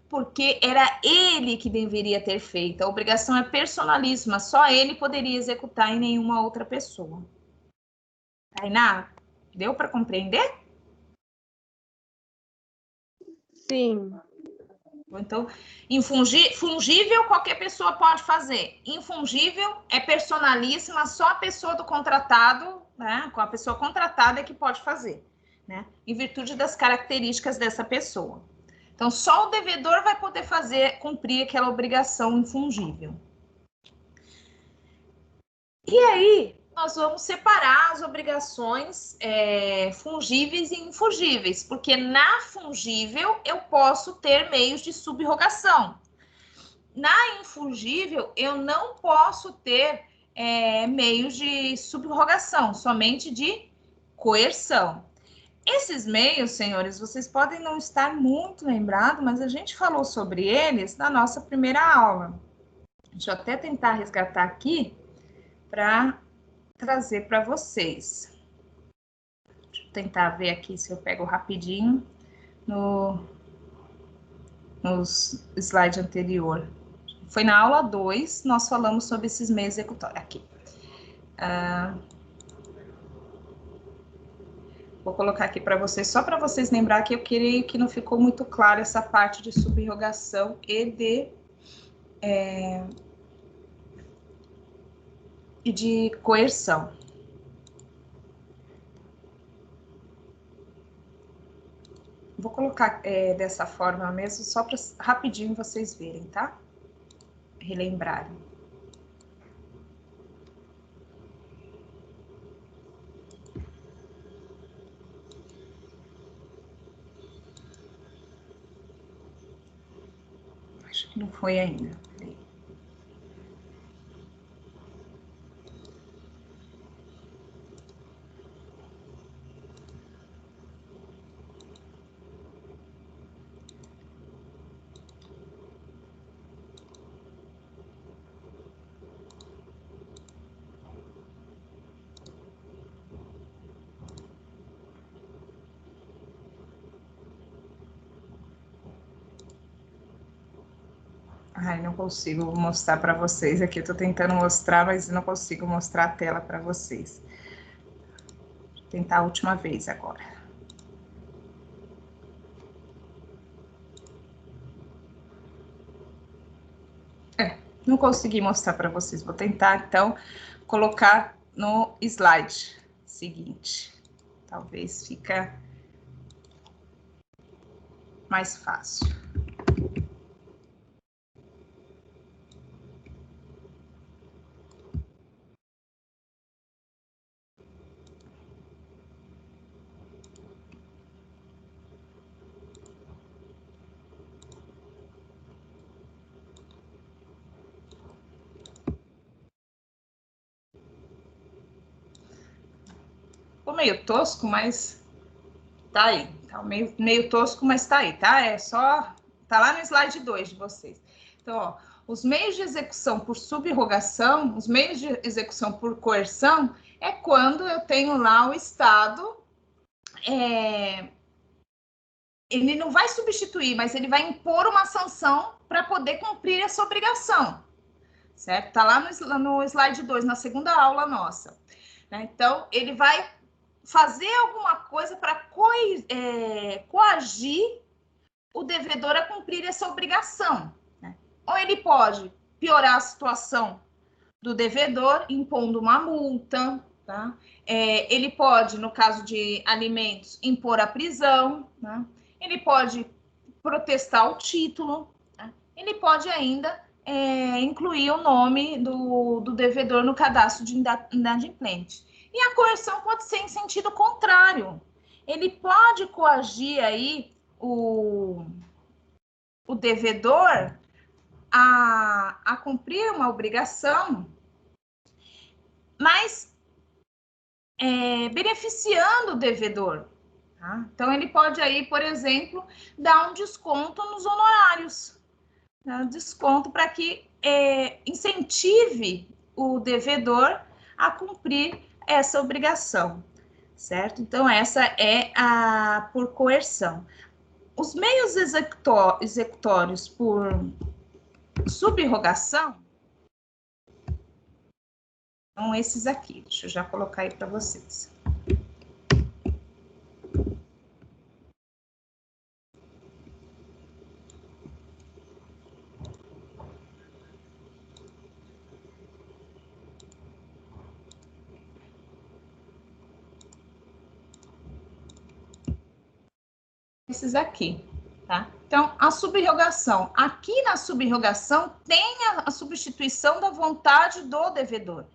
Porque era ele que deveria ter feito. A obrigação é personalíssima. Só ele poderia executar e nenhuma outra pessoa. Tainá, deu para compreender? Sim. Então, fungível qualquer pessoa pode fazer. Infungível é personalíssima, só a pessoa do contratado, né? Com a pessoa contratada é que pode fazer, né? Em virtude das características dessa pessoa. Então, só o devedor vai poder cumprir aquela obrigação infungível. E aí, nós vamos separar as obrigações fungíveis e infungíveis, porque na fungível eu posso ter meios de subrogação. Na infungível, eu não posso ter meios de subrogação, somente de coerção. Esses meios, senhores, vocês podem não estar muito lembrados, mas a gente falou sobre eles na nossa primeira aula. Deixa eu até tentar resgatar aqui para trazer para vocês. tentar ver aqui se eu pego rapidinho nos slide anterior. Foi na aula 2, nós falamos sobre esses meios executórios. Aqui. Vou colocar aqui para vocês, só para vocês lembrar que eu creio que não ficou muito claro essa parte de subrogação e de coerção. Vou colocar dessa forma mesmo, só para rapidinho vocês verem, tá? Relembrarem. Acho que não foi ainda. Ai, não consigo mostrar para vocês aqui. Eu tô tentando mostrar, mas não consigo mostrar a tela para vocês. Vou tentar a última vez agora. Não consegui mostrar para vocês. Vou tentar, então, colocar no slide seguinte. Talvez fica mais fácil. Ficou meio tosco, mas tá aí. Tá meio tosco, mas tá aí, tá? Tá lá no slide 2 de vocês. Então, ó, os meios de execução por subrogação, os meios de execução por coerção, é quando eu tenho lá o Estado, ele não vai substituir, mas ele vai impor uma sanção para poder cumprir essa obrigação, certo? Tá lá no slide 2, na segunda aula nossa. Né? Então, ele vai fazer alguma coisa para coagir o devedor a cumprir essa obrigação. Né? Ou ele pode piorar a situação do devedor, impondo uma multa, tá? Ele pode, no caso de alimentos, impor a prisão, né? Ele pode protestar o título, né? Ele pode ainda incluir o nome do devedor no cadastro de inadimplente. E a coerção pode ser em sentido contrário. Ele pode coagir aí o devedor a cumprir uma obrigação, mas beneficiando o devedor. Tá? Então, ele pode aí, por exemplo, dar um desconto nos honorários. Tá? Desconto para que incentive o devedor a cumprir essa obrigação, certo? Então, essa é a por coerção. Os meios executórios por subrogação são esses aqui. Deixa eu já colocar aí para vocês. Esses aqui, tá? Então, a subrogação. Aqui na subrogação tem a substituição da vontade do devedor.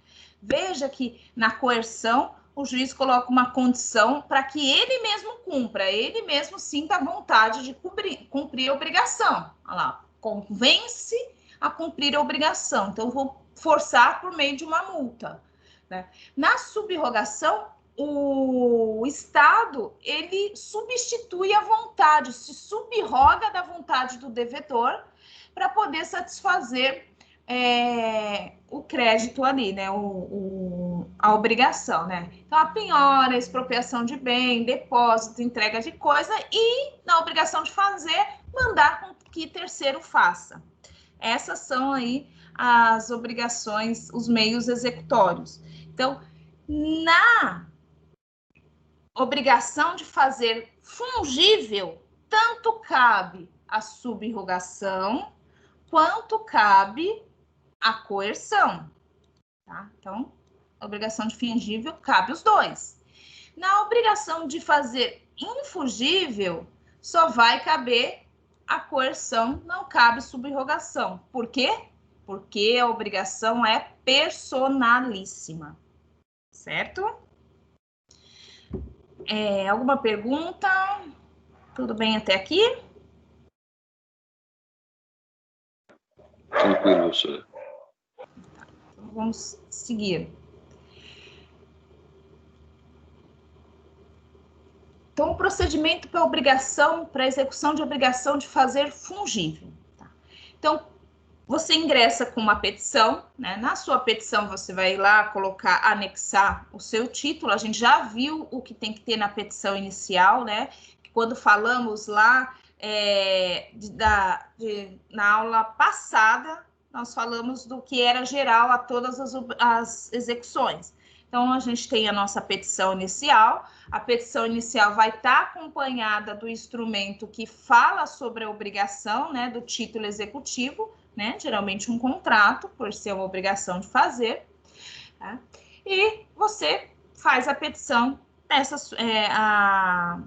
Veja que na coerção o juiz coloca uma condição para que ele mesmo cumpra, ele mesmo sinta a vontade de cumprir a obrigação. Olha lá, convence a cumprir a obrigação. Então, vou forçar por meio de uma multa. Né? Na subrogação, o Estado, ele substitui a vontade, se subroga da vontade do devedor para poder satisfazer o crédito ali, né? a obrigação, né? Então, a penhora, expropriação de bem, depósito, entrega de coisa e, na obrigação de fazer, mandar com que terceiro faça. Essas são aí as obrigações, os meios executórios. Então, na obrigação de fazer fungível, tanto cabe a subrogação, quanto cabe a coerção. Tá? Então, a obrigação de fungível cabe os dois. Na obrigação de fazer infungível, só vai caber a coerção, não cabe subrogação. Por quê? Porque a obrigação é personalíssima. Certo? Alguma pergunta? Tudo bem até aqui? Tranquilo, professora. Então, vamos seguir. Então, o procedimento para obrigação, para execução de obrigação de fazer fungível. Tá? Então, você ingressa com uma petição, né? Na sua petição você vai lá colocar, anexar o seu título. A gente já viu o que tem que ter na petição inicial, né? Quando falamos lá na aula passada, nós falamos do que era geral a todas as execuções. Então, a gente tem a nossa petição inicial. A petição inicial vai estar acompanhada do instrumento que fala sobre a obrigação, né, do título executivo, né, geralmente um contrato, por ser uma obrigação de fazer. Tá? E você faz a petição, a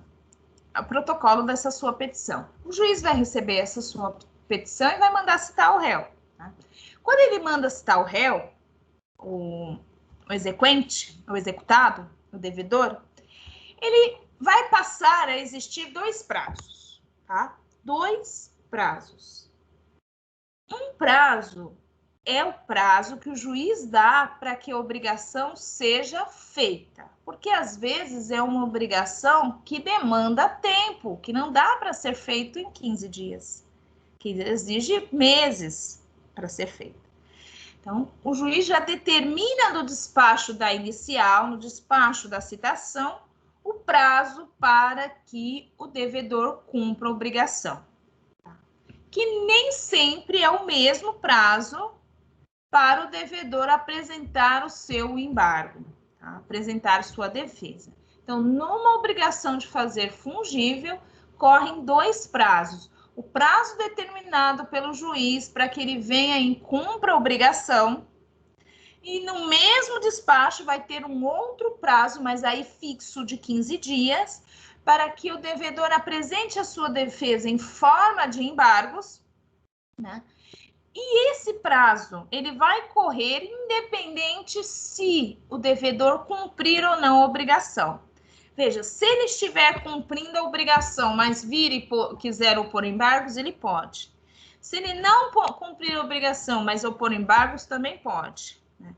protocolo dessa sua petição. O juiz vai receber essa sua petição e vai mandar citar o réu. Tá? Quando ele manda citar o réu, o exequente, o executado, o devedor, ele vai passar a existir dois prazos, tá? Dois prazos. Um prazo é o prazo que o juiz dá para que a obrigação seja feita, porque às vezes é uma obrigação que demanda tempo, que não dá para ser feito em 15 dias, que exige meses para ser feito. Então, o juiz já determina no despacho da inicial, no despacho da citação, o prazo para que o devedor cumpra a obrigação. Tá? Que nem sempre é o mesmo prazo para o devedor apresentar o seu embargo, tá? Apresentar sua defesa. Então, numa obrigação de fazer fungível, correm dois prazos. O prazo determinado pelo juiz para que ele venha e cumpra a obrigação, e no mesmo despacho vai ter um outro prazo, mas aí fixo de 15 dias, para que o devedor apresente a sua defesa em forma de embargos, né? E esse prazo, ele vai correr independente se o devedor cumprir ou não a obrigação. Veja, se ele estiver cumprindo a obrigação, mas vir e quiser opor embargos, ele pode. Se ele não cumprir a obrigação, mas opor embargos, também pode. Né?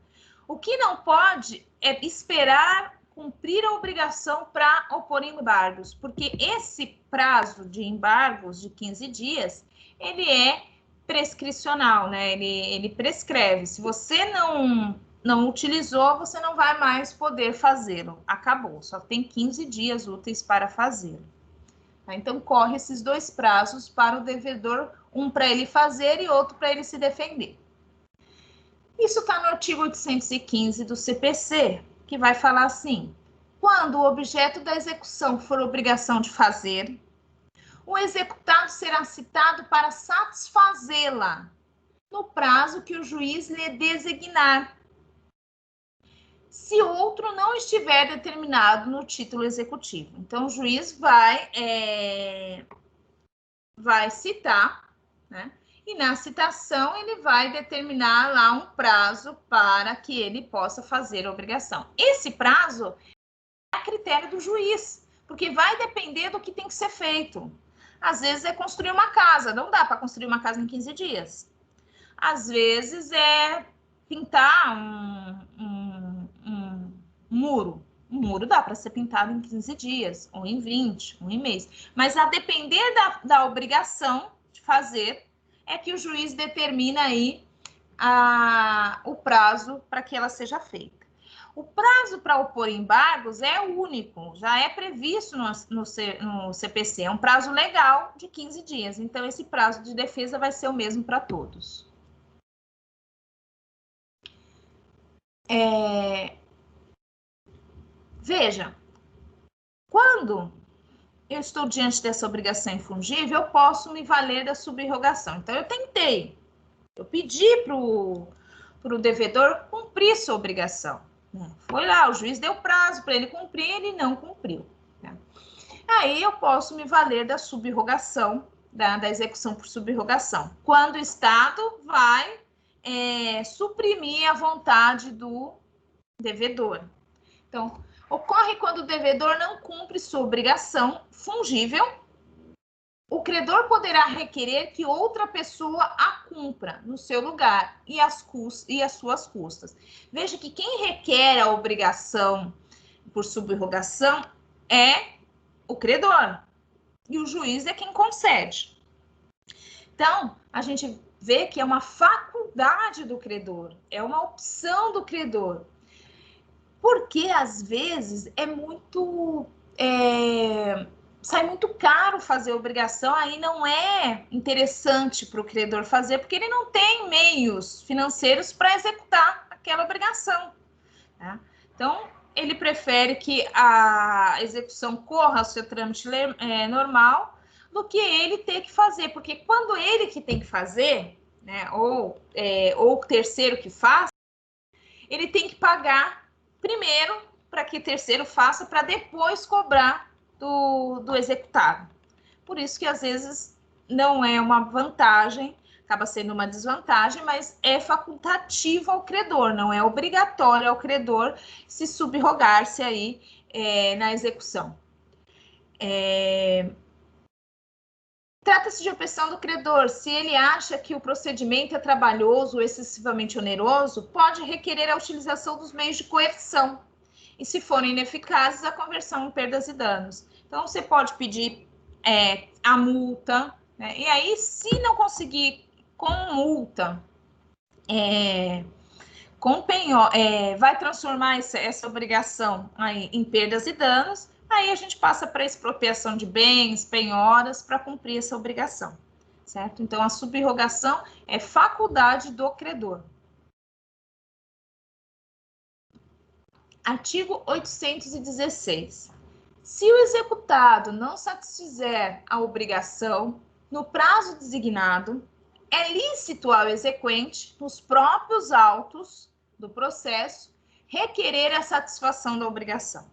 O que não pode é esperar cumprir a obrigação para opor embargos, porque esse prazo de embargos de 15 dias, ele é prescricional, né? Ele prescreve. Se você não utilizou, você não vai mais poder fazê-lo. Acabou, só tem 15 dias úteis para fazê-lo. Tá? Então, corre esses dois prazos para o devedor, um para ele fazer e outro para ele se defender. Isso está no artigo 815 do CPC, que vai falar assim: quando o objeto da execução for obrigação de fazer, o executado será citado para satisfazê-la no prazo que o juiz lhe designar, se outro não estiver determinado no título executivo. Então, o juiz vai citar, né? E na citação ele vai determinar lá um prazo para que ele possa fazer a obrigação. Esse prazo é a critério do juiz, porque vai depender do que tem que ser feito. Às vezes é construir uma casa, não dá para construir uma casa em 15 dias. Às vezes é pintar um muro. Um muro dá para ser pintado em 15 dias, ou em 20, ou em mês. Mas a depender da obrigação de fazer, é que o juiz determina aí o prazo para que ela seja feita. O prazo para opor embargos é único, já é previsto no CPC, é um prazo legal de 15 dias. Então, esse prazo de defesa vai ser o mesmo para todos. Veja, quando eu estou diante dessa obrigação infungível, eu posso me valer da subrrogação. Então, eu pedi para o devedor cumprir sua obrigação. Foi lá, o juiz deu prazo para ele cumprir, ele não cumpriu. Né? Aí eu posso me valer da subrrogação, da execução por subrrogação, quando o Estado vai suprimir a vontade do devedor. Então, ocorre quando o devedor não cumpre sua obrigação fungível, o credor poderá requerer que outra pessoa a cumpra no seu lugar e as suas custas. Veja que quem requer a obrigação por subrrogação é o credor e o juiz é quem concede. Então, a gente vê que é uma faculdade do credor, é uma opção do credor. Porque, às vezes, sai muito caro fazer obrigação, aí não é interessante para o credor fazer, porque ele não tem meios financeiros para executar aquela obrigação. Tá? Então, ele prefere que a execução corra o seu trâmite normal do que ele ter que fazer, porque quando ele que tem que fazer, né, ou o terceiro que faz, ele tem que pagar primeiro para que o terceiro faça, para depois cobrar do executado. Por isso que, às vezes, não é uma vantagem, acaba sendo uma desvantagem, mas é facultativo ao credor, não é obrigatório ao credor se subrrogar-se aí na execução. Trata-se de opção do credor. Se ele acha que o procedimento é trabalhoso ou excessivamente oneroso, pode requerer a utilização dos meios de coerção. E se forem ineficazes, a conversão em perdas e danos. Então, você pode pedir a multa, né? E aí, se não conseguir com multa, vai transformar essa obrigação aí em perdas e danos, aí a gente passa para expropriação de bens, penhoras, para cumprir essa obrigação, certo? Então, a subrrogação é faculdade do credor. Artigo 816. Se o executado não satisfizer a obrigação no prazo designado, é lícito ao exequente, nos próprios autos do processo, requerer a satisfação da obrigação.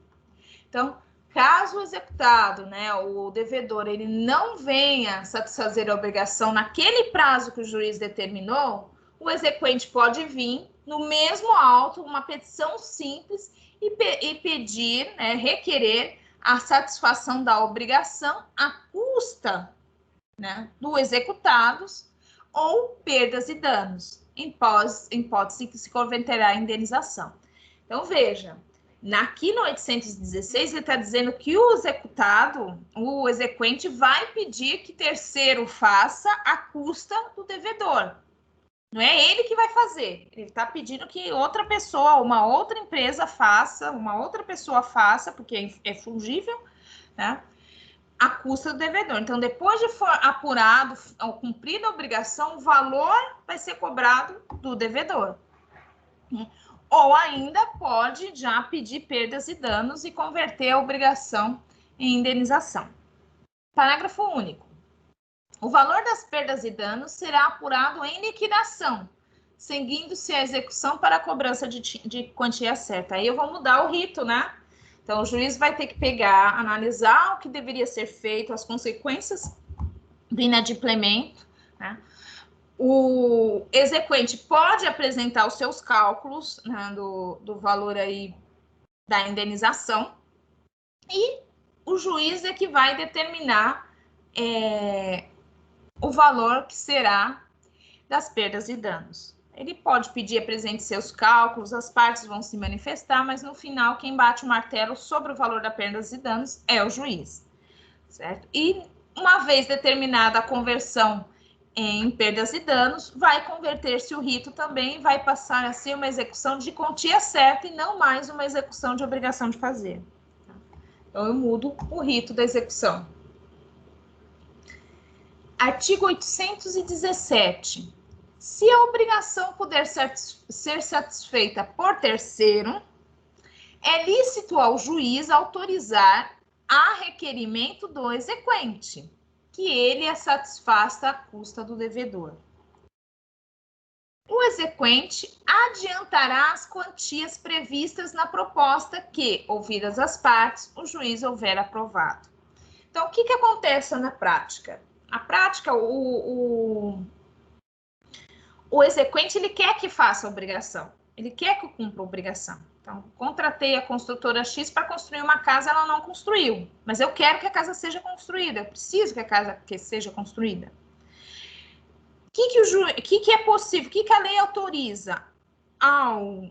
Então, caso o executado, né, o devedor, ele não venha satisfazer a obrigação naquele prazo que o juiz determinou, o exequente pode vir no mesmo auto, uma petição simples e pedir, né, requerer a satisfação da obrigação à custa, né, do executados ou perdas e danos, em hipótese que se converterá a indenização. Então, veja, aqui no 816, ele está dizendo que o executado, o exequente, vai pedir que terceiro faça à custa do devedor. Não é ele que vai fazer, ele está pedindo que outra pessoa, uma outra empresa faça, uma outra pessoa faça, porque é fungível, né, à custa do devedor. Então, depois de for apurado, ou cumprida a obrigação, o valor vai ser cobrado do devedor. Ou ainda pode já pedir perdas e danos e converter a obrigação em indenização. Parágrafo único. O valor das perdas e danos será apurado em liquidação, seguindo-se a execução para a cobrança de quantia certa. Aí eu vou mudar o rito, né? Então, o juiz vai ter que pegar, analisar o que deveria ser feito, as consequências do inadimplemento, né? O exequente pode apresentar os seus cálculos, né, do valor aí da indenização, e o juiz é que vai determinar o valor que será das perdas e danos. Ele pode pedir apresente seus cálculos, as partes vão se manifestar, mas no final quem bate o martelo sobre o valor das perdas e danos é o juiz, certo? E uma vez determinada a conversão em perdas e danos, vai converter-se o rito também, vai passar a ser uma execução de quantia certa e não mais uma execução de obrigação de fazer. Então, eu mudo o rito da execução. Artigo 817. Se a obrigação puder ser satisfeita por terceiro, é lícito ao juiz autorizar a requerimento do exequente, que ele a satisfaça à custa do devedor. O exequente adiantará as quantias previstas na proposta que, ouvidas as partes, o juiz houver aprovado. Então, o que acontece na prática? Na prática, o exequente, ele quer que faça a obrigação, ele quer que eu cumpra a obrigação. Então, contratei a construtora X para construir uma casa, ela não construiu, mas eu quero que a casa seja construída, eu preciso que a casa seja construída. O que é possível? O que a lei autoriza ao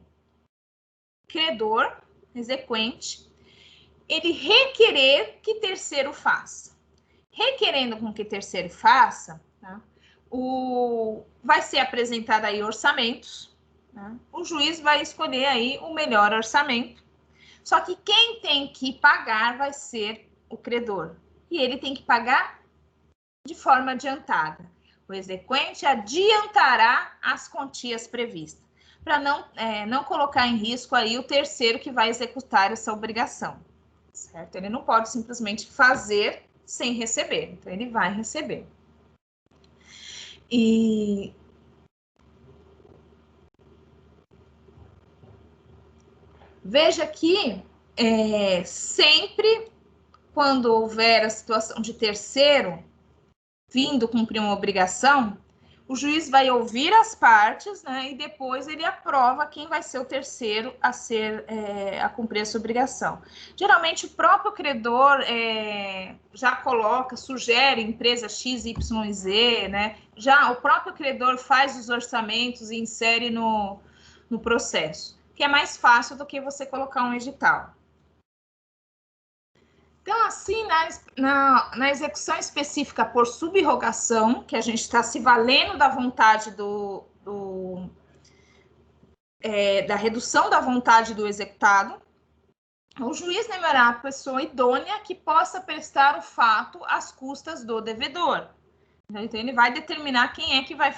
credor, exequente, ele requerer que terceiro faça. Requerendo com que terceiro faça, tá? Vai ser apresentado aí orçamentos, tá? O juiz vai escolher aí o melhor orçamento, só que quem tem que pagar vai ser o credor, e ele tem que pagar de forma adiantada. O exequente adiantará as quantias previstas, para não colocar em risco aí o terceiro que vai executar essa obrigação, certo? Ele não pode simplesmente fazer sem receber, então ele vai receber. E veja que sempre quando houver a situação de terceiro vindo cumprir uma obrigação, o juiz vai ouvir as partes, né, e depois ele aprova quem vai ser o terceiro a cumprir essa obrigação. Geralmente, o próprio credor já sugere empresa X, Y, Z, né? Já o próprio credor faz os orçamentos e insere no processo, que é mais fácil do que você colocar um edital. Então, assim, na execução específica por subrogação, que a gente está se valendo da vontade da redução da vontade do executado, o juiz nomeará a pessoa idônea que possa prestar o fato às custas do devedor. Então, ele vai determinar quem é que vai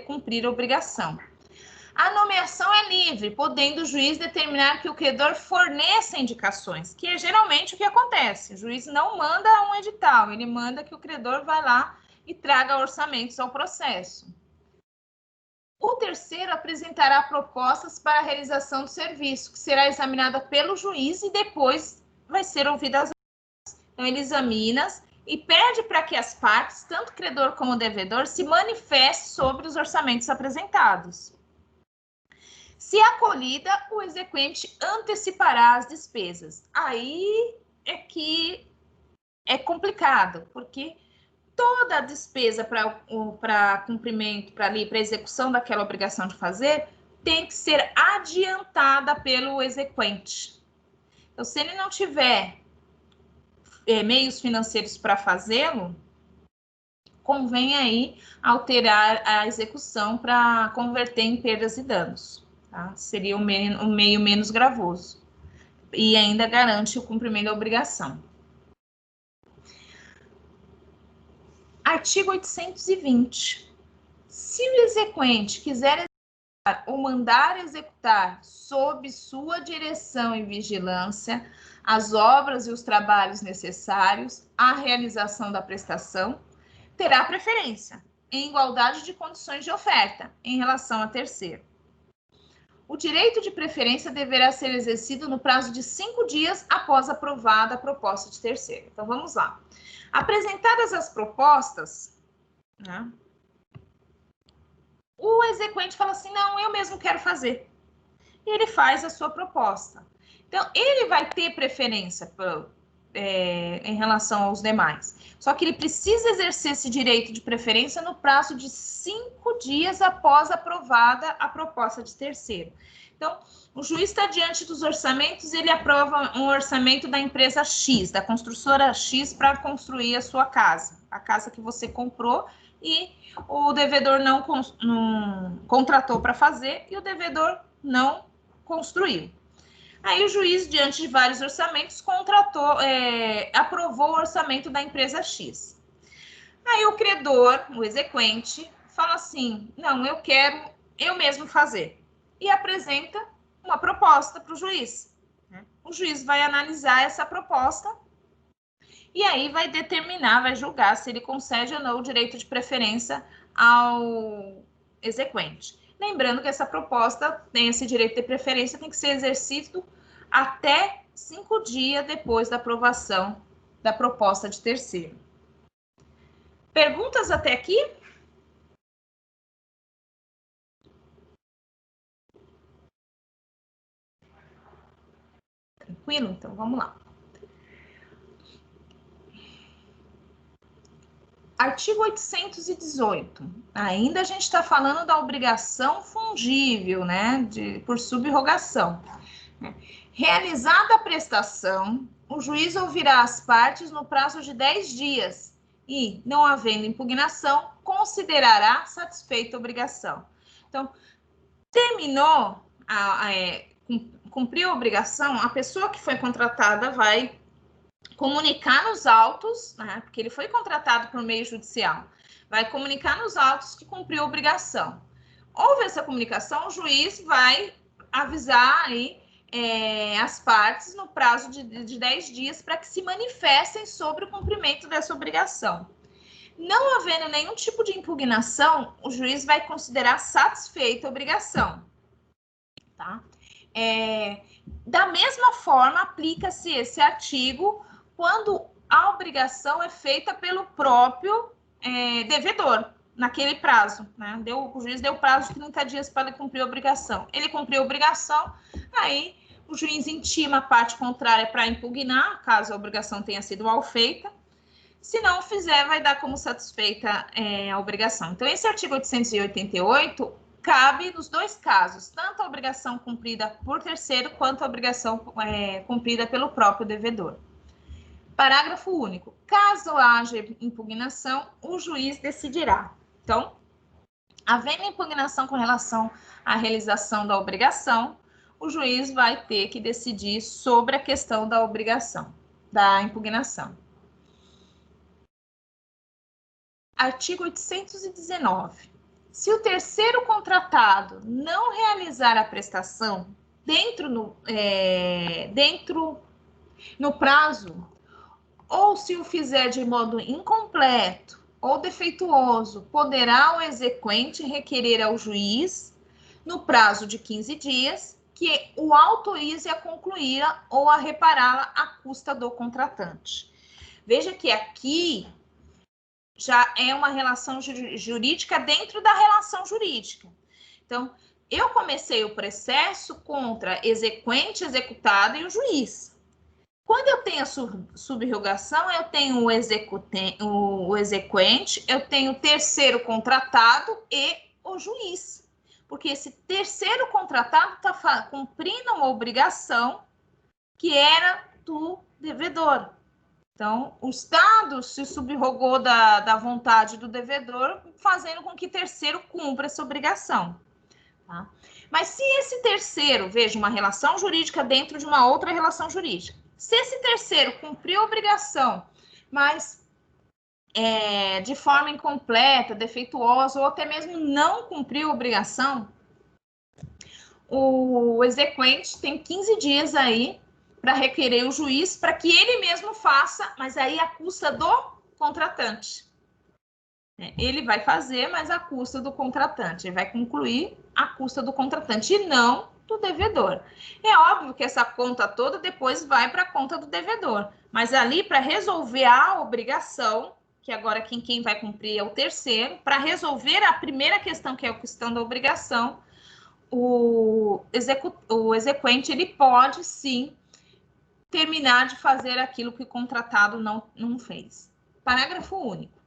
cumprir a obrigação. A nomeação é livre, podendo o juiz determinar que o credor forneça indicações, que é geralmente o que acontece. O juiz não manda um edital, ele manda que o credor vá lá e traga orçamentos ao processo. O terceiro apresentará propostas para a realização do serviço, que será examinada pelo juiz e depois vai ser ouvida as partes. Então, ele examina e pede para que as partes, tanto credor como devedor, se manifestem sobre os orçamentos apresentados. Se acolhida, o exequente antecipará as despesas. Aí é que é complicado, porque toda a despesa para cumprimento, para execução daquela obrigação de fazer, tem que ser adiantada pelo exequente. Então, se ele não tiver meios financeiros para fazê-lo, convém aí alterar a execução para converter em perdas e danos. Tá? Seria um meio menos gravoso e ainda garante o cumprimento da obrigação. Artigo 820. Se o exequente quiser executar ou mandar executar sob sua direção e vigilância as obras e os trabalhos necessários à realização da prestação, terá preferência, em igualdade de condições de oferta, em relação a terceiro. O direito de preferência deverá ser exercido no prazo de 5 dias após aprovada a proposta de terceiro. Então, vamos lá. Apresentadas as propostas, né, o exequente fala assim, não, eu mesmo quero fazer. E ele faz a sua proposta. Então, ele vai ter preferência em relação aos demais. Só que ele precisa exercer esse direito de preferência no prazo de 5 dias após aprovada a proposta de terceiro. Então, o juiz está diante dos orçamentos, ele aprova um orçamento da empresa X, da construtora X, para construir a sua casa. A casa que você comprou, e o devedor não contratou para fazer e o devedor não construiu. Aí o juiz, diante de vários orçamentos, aprovou o orçamento da empresa X. Aí o credor, o exequente, fala assim, não, eu quero eu mesmo fazer. E apresenta uma proposta para o juiz. O juiz vai analisar essa proposta e aí vai determinar, vai julgar se ele concede ou não o direito de preferência ao exequente. Lembrando que essa proposta tem esse direito de preferência, tem que ser exercido até 5 dias depois da aprovação da proposta de terceiro. Perguntas até aqui? Tranquilo? Então, vamos lá. Artigo 818. Ainda a gente está falando da obrigação fungível, né? Por subrogação. Realizada a prestação, o juiz ouvirá as partes no prazo de 10 dias e, não havendo impugnação, considerará satisfeita a obrigação. Então, terminou, cumpriu a obrigação, a pessoa que foi contratada vai comunicar nos autos, né, porque ele foi contratado por meio judicial, vai comunicar nos autos que cumpriu a obrigação. Houve essa comunicação, o juiz vai avisar aí as partes no prazo de 10 dias para que se manifestem sobre o cumprimento dessa obrigação. Não havendo nenhum tipo de impugnação, o juiz vai considerar satisfeita a obrigação. Tá? Da mesma forma, aplica-se esse artigo quando a obrigação é feita pelo próprio devedor, naquele prazo. Né? O juiz deu prazo de 30 dias para ele cumprir a obrigação. Ele cumpriu a obrigação, aí o juiz intima a parte contrária para impugnar, caso a obrigação tenha sido mal feita. Se não fizer, vai dar como satisfeita a obrigação. Então, esse artigo 888 cabe nos dois casos, tanto a obrigação cumprida por terceiro, quanto a obrigação cumprida pelo próprio devedor. Parágrafo único. Caso haja impugnação, o juiz decidirá. Então, havendo impugnação com relação à realização da obrigação, o juiz vai ter que decidir sobre a questão da obrigação, da impugnação. Artigo 819. Se o terceiro contratado não realizar a prestação no prazo, ou se o fizer de modo incompleto ou defeituoso, poderá o exequente requerer ao juiz, no prazo de 15 dias, que o autorize a concluí-la ou a repará-la à custa do contratante. Veja que aqui já é uma relação jurídica dentro da relação jurídica. Então, eu comecei o processo contra exequente, executado e o juiz. Quando eu tenho a subrogação, eu tenho o exequente, eu tenho o terceiro contratado e o juiz. Porque esse terceiro contratado está cumprindo uma obrigação que era do devedor. Então, o Estado se subrogou da vontade do devedor, fazendo com que terceiro cumpra essa obrigação. Tá? Mas se esse terceiro, veja, uma relação jurídica dentro de uma outra relação jurídica, se esse terceiro cumpriu a obrigação, mas de forma incompleta, defeituosa, ou até mesmo não cumpriu a obrigação, o exequente tem 15 dias aí para requerer o juiz para que ele mesmo faça, mas aí à custa do contratante. Ele vai fazer, mas à custa do contratante. Ele vai concluir à custa do contratante e não do devedor. É óbvio que essa conta toda depois vai para a conta do devedor, mas ali para resolver a obrigação, que agora quem vai cumprir é o terceiro, para resolver a primeira questão, que é a questão da obrigação, o exequente ele pode sim terminar de fazer aquilo que o contratado não fez. Parágrafo único.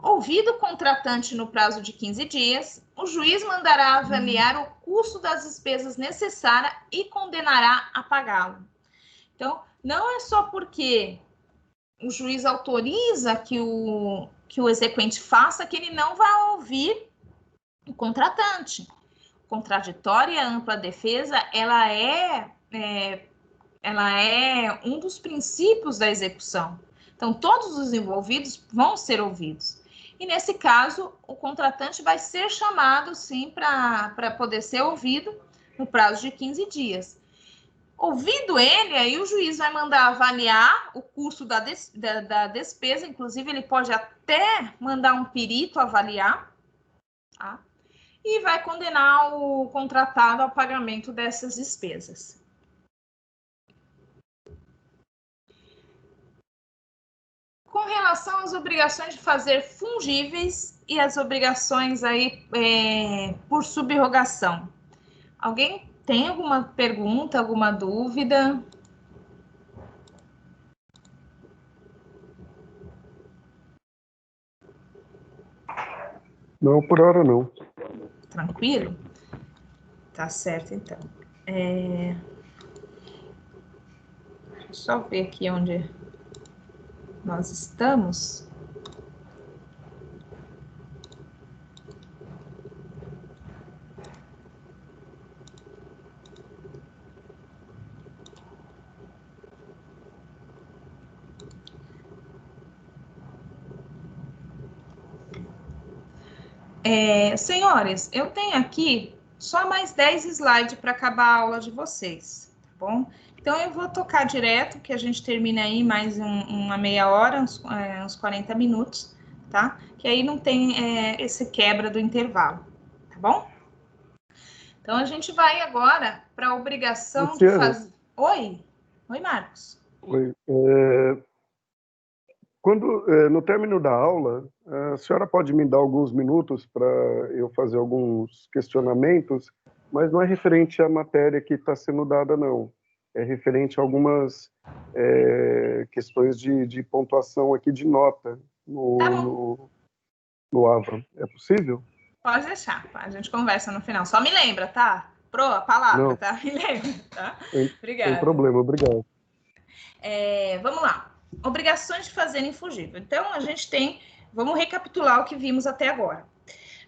Ouvido o contratante no prazo de 15 dias, o juiz mandará avaliar o custo das despesas necessárias e condenará a pagá-lo. Então, não é só porque o juiz autoriza que o exequente faça, que ele não vai ouvir o contratante. Contraditória e ampla defesa, ela é um dos princípios da execução. Então, todos os envolvidos vão ser ouvidos. E, nesse caso, o contratante vai ser chamado, sim, para poder ser ouvido no prazo de 15 dias. Ouvido ele, aí o juiz vai mandar avaliar o custo da despesa, inclusive ele pode até mandar um perito avaliar, tá? E vai condenar o contratado ao pagamento dessas despesas. Com relação às obrigações de fazer fungíveis e as obrigações aí por subrogação. Alguém tem alguma pergunta, alguma dúvida? Não, por hora não. Tranquilo? Tá certo, então. Deixa eu só ver aqui onde nós estamos. Senhores, eu tenho aqui só mais 10 slides para acabar a aula de vocês, tá bom? Então, eu vou tocar direto, que a gente termina aí mais uma meia hora, uns 40 minutos, tá? Que aí não tem esse quebra do intervalo, tá bom? Então, a gente vai agora para a obrigação de fazer... Oi, Marcos. Oi. No término da aula, a senhora pode me dar alguns minutos para eu fazer alguns questionamentos, mas não é referente à matéria que está sendo dada, não. É referente a algumas questões de pontuação aqui de nota no AVA. É possível? Pode deixar, a gente conversa no final. Só me lembra, tá? A palavra, não. Tá? Me lembra, tá? Obrigada. Sem problema, obrigado. Vamos lá. Obrigações de fazer infungível. Então, a gente tem... Vamos recapitular o que vimos até agora.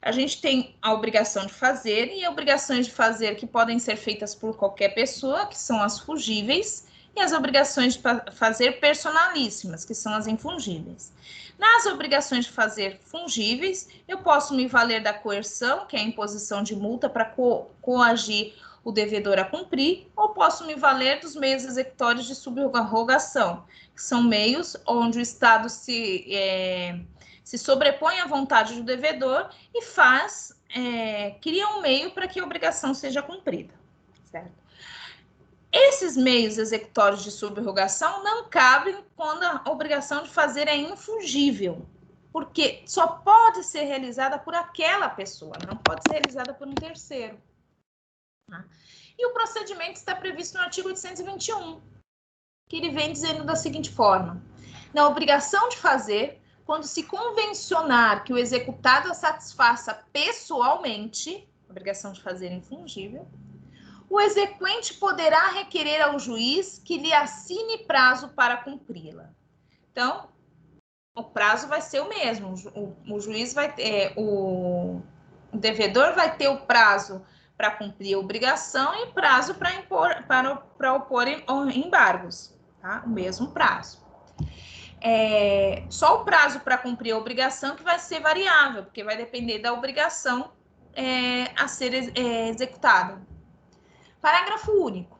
A gente tem a obrigação de fazer e obrigações de fazer que podem ser feitas por qualquer pessoa, que são as fungíveis, e as obrigações de fazer personalíssimas, que são as infungíveis. Nas obrigações de fazer fungíveis, eu posso me valer da coerção, que é a imposição de multa para coagir o devedor a cumprir, ou posso me valer dos meios executórios de subrogação, que são meios onde o Estado se sobrepõe à vontade do devedor e cria um meio para que a obrigação seja cumprida, certo? Esses meios executórios de subrogação não cabem quando a obrigação de fazer é infungível, porque só pode ser realizada por aquela pessoa, não pode ser realizada por um terceiro. Tá? E o procedimento está previsto no artigo 821, que ele vem dizendo da seguinte forma: na obrigação de fazer, quando se convencionar que o executado a satisfaça pessoalmente, obrigação de fazer infungível, o exequente poderá requerer ao juiz que lhe assine prazo para cumpri-la. Então, o prazo vai ser o mesmo. O juiz vai ter, o devedor vai ter o prazo para cumprir a obrigação e prazo para opor embargos, tá? O mesmo prazo. Só o prazo para cumprir a obrigação que vai ser variável, porque vai depender da obrigação a ser executada. Parágrafo único.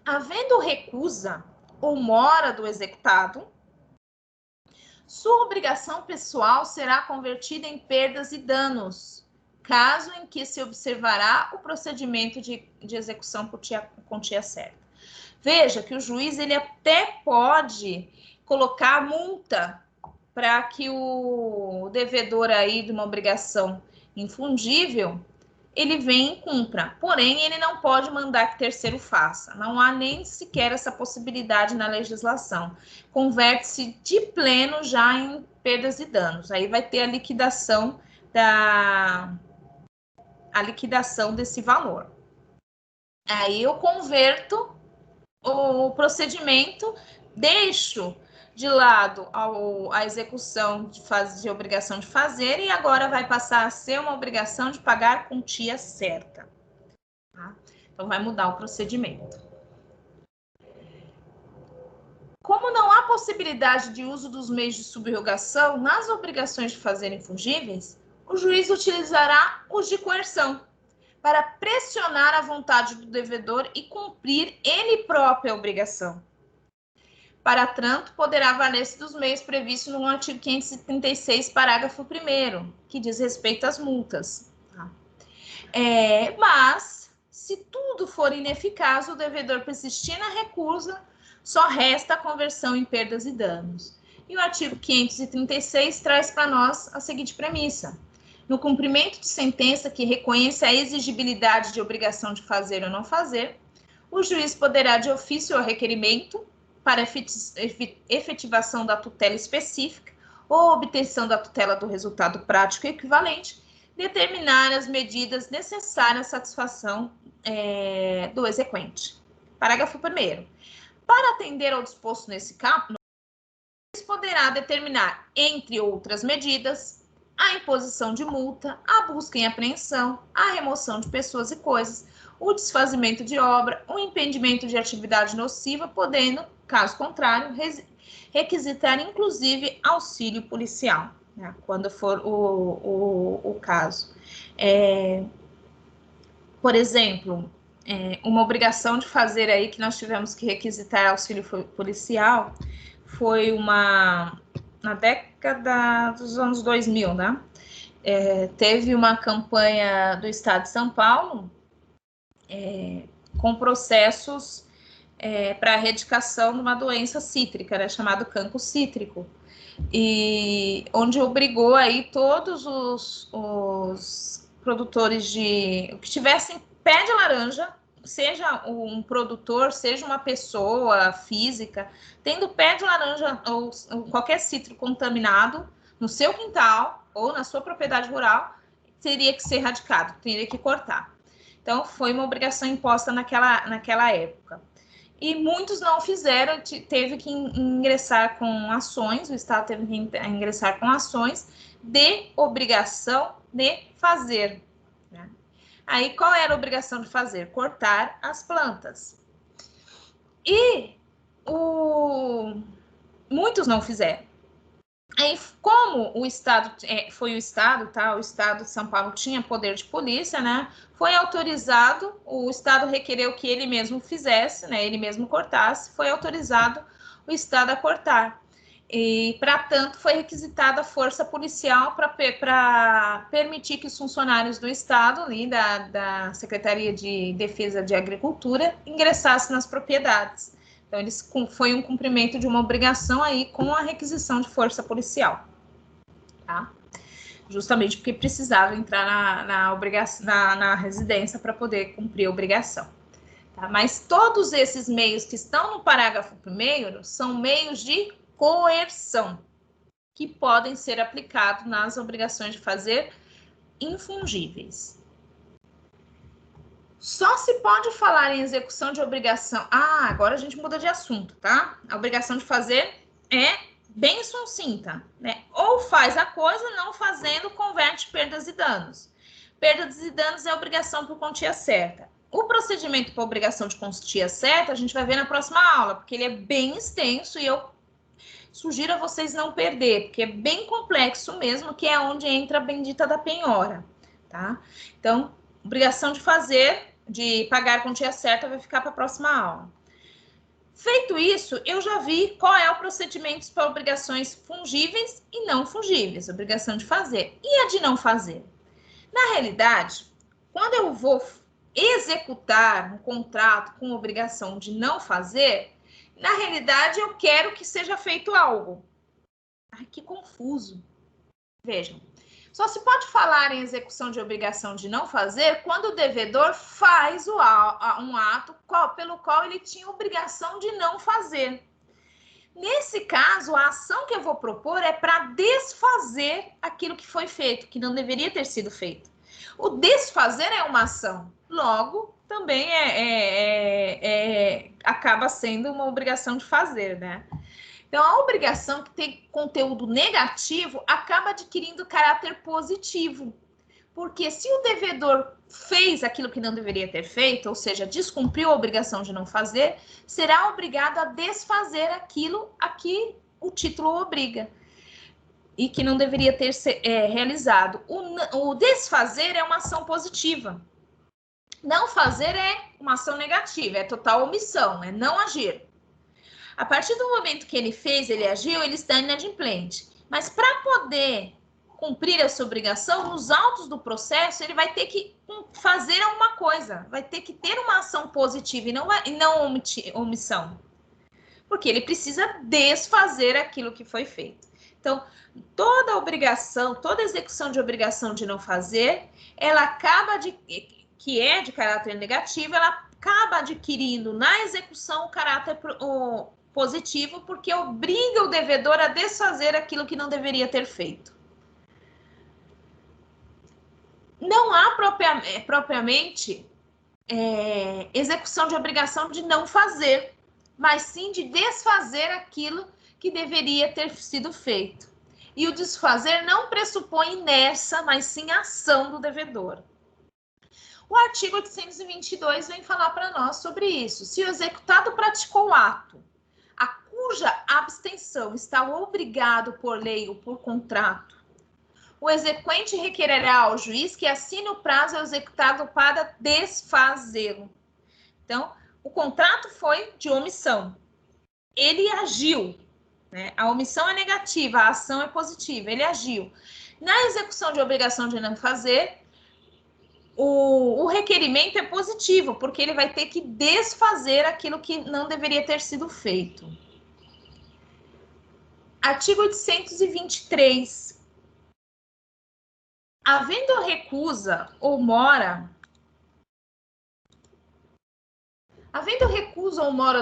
Havendo recusa ou mora do executado, sua obrigação pessoal será convertida em perdas e danos, caso em que se observará o procedimento de execução por quantia certa. Veja que o juiz ele até pode colocar multa para que o devedor aí de uma obrigação infungível ele venha e cumpra. Porém, ele não pode mandar que terceiro faça. Não há nem sequer essa possibilidade na legislação. Converte-se de pleno já em perdas e danos. Aí vai ter a liquidação desse valor. Aí eu converto o procedimento, deixo de lado a execução de obrigação de fazer e agora vai passar a ser uma obrigação de pagar a quantia certa. Tá? Então, vai mudar o procedimento. Como não há possibilidade de uso dos meios de subrogação nas obrigações de fazer infungíveis, o juiz utilizará os de coerção para pressionar a vontade do devedor e cumprir ele próprio a obrigação. Para tanto, poderá valer-se dos meios previstos no artigo 536, parágrafo 1º, que diz respeito às multas. Tá? Mas, se tudo for ineficaz, o devedor persistir na recusa, só resta a conversão em perdas e danos. E o artigo 536 traz para nós a seguinte premissa. No cumprimento de sentença que reconheça a exigibilidade de obrigação de fazer ou não fazer, o juiz poderá, de ofício ou requerimento, para efetivação da tutela específica ou obtenção da tutela do resultado prático equivalente, determinar as medidas necessárias à satisfação do exequente. Parágrafo 1º. Para atender ao disposto nesse caput, o juiz poderá determinar, entre outras medidas, a imposição de multa, a busca em apreensão, a remoção de pessoas e coisas, o desfazimento de obra, o impedimento de atividade nociva, podendo, caso contrário, requisitar inclusive auxílio policial, né, quando for o caso. Por exemplo, uma obrigação de fazer aí que nós tivemos que requisitar auxílio policial foi na década dos anos 2000, né? Teve uma campanha do Estado de São Paulo com processos para a erradicação de uma doença cítrica, né, chamado cancro cítrico, e onde obrigou aí todos os produtores que tivessem pé de laranja, seja um produtor, seja uma pessoa física, tendo pé de laranja ou qualquer cítrico contaminado no seu quintal ou na sua propriedade rural, teria que ser erradicado, teria que cortar. Então, foi uma obrigação imposta naquela época. E muitos não fizeram, teve que ingressar com ações, o Estado teve que ingressar com ações de obrigação de fazer, né? Aí, qual era a obrigação de fazer? Cortar as plantas. E muitos não fizeram. Aí, como o Estado, foi o Estado, tá? O Estado de São Paulo tinha poder de polícia, né? Foi autorizado, o Estado requereu que ele mesmo fizesse, né? Ele mesmo cortasse, foi autorizado o Estado a cortar. E, para tanto, foi requisitada a força policial para permitir que os funcionários do Estado, ali, da Secretaria de Defesa de Agricultura, ingressassem nas propriedades. Então, foi um cumprimento de uma obrigação aí com a requisição de força policial, tá? Justamente porque precisava entrar na residência para poder cumprir a obrigação. Tá? Mas todos esses meios que estão no parágrafo 1º são meios de coerção, que podem ser aplicados nas obrigações de fazer infungíveis. Só se pode falar em execução de obrigação. Agora a gente muda de assunto, tá? A obrigação de fazer é bem sucinta, né? Ou faz a coisa, não fazendo, converte perdas e danos. Perdas e danos é obrigação por quantia certa. O procedimento para obrigação de quantia certa a gente vai ver na próxima aula, porque ele é bem extenso e eu sugiro a vocês não perder, porque é bem complexo mesmo, que é onde entra a bendita da penhora, tá? Então, obrigação de fazer, de pagar a quantia certa, vai ficar para a próxima aula. Feito isso, eu já vi qual é o procedimento para obrigações fungíveis e não fungíveis, obrigação de fazer. E a de não fazer? Na realidade, quando eu vou executar um contrato com obrigação de não fazer, na realidade, eu quero que seja feito algo. Ai, que confuso. Vejam, só se pode falar em execução de obrigação de não fazer quando o devedor faz um ato pelo qual ele tinha obrigação de não fazer. Nesse caso, a ação que eu vou propor é para desfazer aquilo que foi feito, que não deveria ter sido feito. O desfazer é uma ação, logo, também acaba sendo uma obrigação de fazer, né? Então, a obrigação que tem conteúdo negativo acaba adquirindo caráter positivo. Porque se o devedor fez aquilo que não deveria ter feito, ou seja, descumpriu a obrigação de não fazer, será obrigado a desfazer aquilo a que o título obriga e que não deveria ter realizado. O desfazer é uma ação positiva. Não fazer é uma ação negativa, é total omissão, é não agir. A partir do momento que ele fez, ele agiu, ele está inadimplente. Mas para poder cumprir essa obrigação, nos autos do processo, ele vai ter que fazer alguma coisa, vai ter que ter uma ação positiva e não omissão. Porque ele precisa desfazer aquilo que foi feito. Então, toda obrigação, toda execução de obrigação de não fazer, ela acaba que é de caráter negativo, ela acaba adquirindo na execução o caráter positivo, porque obriga o devedor a desfazer aquilo que não deveria ter feito. Não há propriamente execução de obrigação de não fazer, mas sim de desfazer aquilo que deveria ter sido feito. E o desfazer não pressupõe inércia, mas sim ação do devedor. O artigo 822 vem falar para nós sobre isso. Se o executado praticou o ato, a cuja abstenção está obrigado por lei ou por contrato, o exequente requererá ao juiz que assine o prazo ao executado para desfazê-lo. Então, o contrato foi de omissão. Ele agiu, né? A omissão é negativa, a ação é positiva, ele agiu. Na execução de obrigação de não fazer, o requerimento é positivo, porque ele vai ter que desfazer aquilo que não deveria ter sido feito. Artigo 823. Havendo recusa ou mora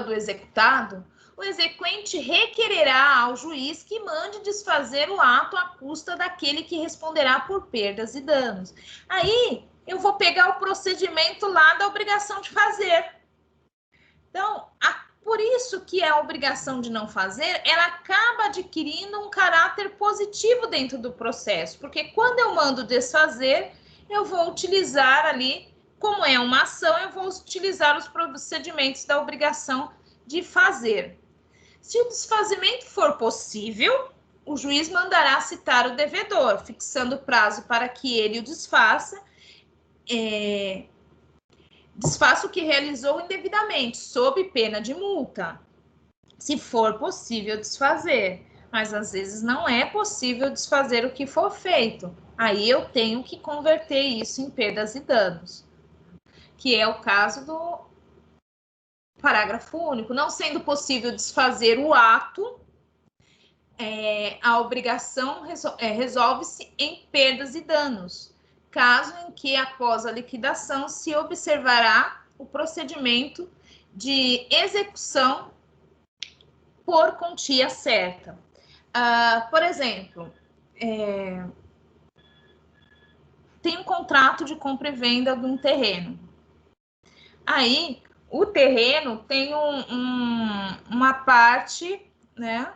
do executado, o exequente requererá ao juiz que mande desfazer o ato à custa daquele que responderá por perdas e danos. Aí, eu vou pegar o procedimento lá da obrigação de fazer. Então, por isso que a obrigação de não fazer, ela acaba adquirindo um caráter positivo dentro do processo, porque quando eu mando desfazer, eu vou utilizar ali, como é uma ação, eu vou utilizar os procedimentos da obrigação de fazer. Se o desfazimento for possível, o juiz mandará citar o devedor, fixando o prazo para que ele o desfaça o que realizou indevidamente, sob pena de multa, se for possível desfazer. Mas às vezes não é possível desfazer o que for feito. Aí eu tenho que converter isso em perdas e danos, que é o caso do parágrafo único. Não sendo possível desfazer o ato, a obrigação resolve-se em perdas e danos, caso em que, após a liquidação, se observará o procedimento de execução por quantia certa. Por exemplo, tem um contrato de compra e venda de um terreno. Aí, o terreno tem uma parte, né,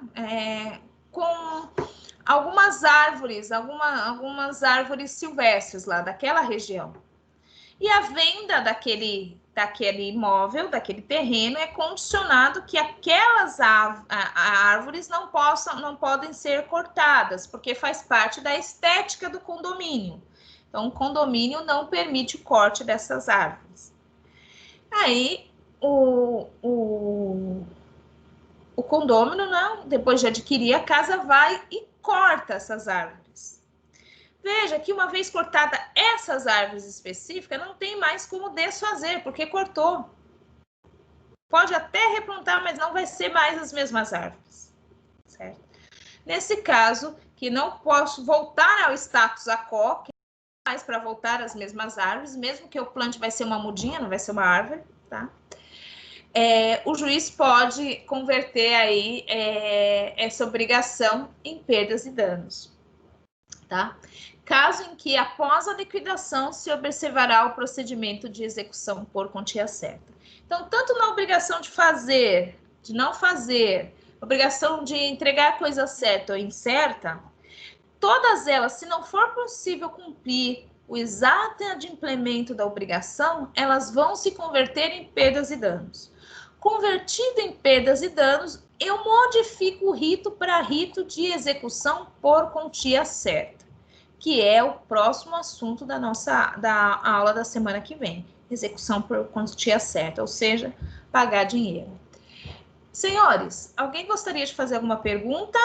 com algumas árvores, algumas árvores silvestres lá daquela região. E a venda daquele imóvel, daquele terreno, é condicionado que aquelas árvores não podem ser cortadas, porque faz parte da estética do condomínio. Então, o condomínio não permite o corte dessas árvores. Aí, o condômino, não, depois de adquirir a casa, vai e corta essas árvores. Veja que uma vez cortada essas árvores específicas, não tem mais como desfazer, porque cortou. Pode até replantar, mas não vai ser mais as mesmas árvores, certo? Nesse caso, que não posso voltar ao status quo, que não é mais para voltar às mesmas árvores, mesmo que eu plante, vai ser uma mudinha, não vai ser uma árvore, tá? O juiz pode converter aí essa obrigação em perdas e danos, tá? Caso em que, após a liquidação, se observará o procedimento de execução por quantia certa. Então, tanto na obrigação de fazer, de não fazer, obrigação de entregar a coisa certa ou incerta, todas elas, se não for possível cumprir o exato adimplemento da obrigação, elas vão se converter em perdas e danos. Convertido em perdas e danos, eu modifico o rito para rito de execução por quantia certa, que é o próximo assunto da aula da semana que vem. Execução por quantia certa, ou seja, pagar dinheiro. Senhores, alguém gostaria de fazer alguma pergunta?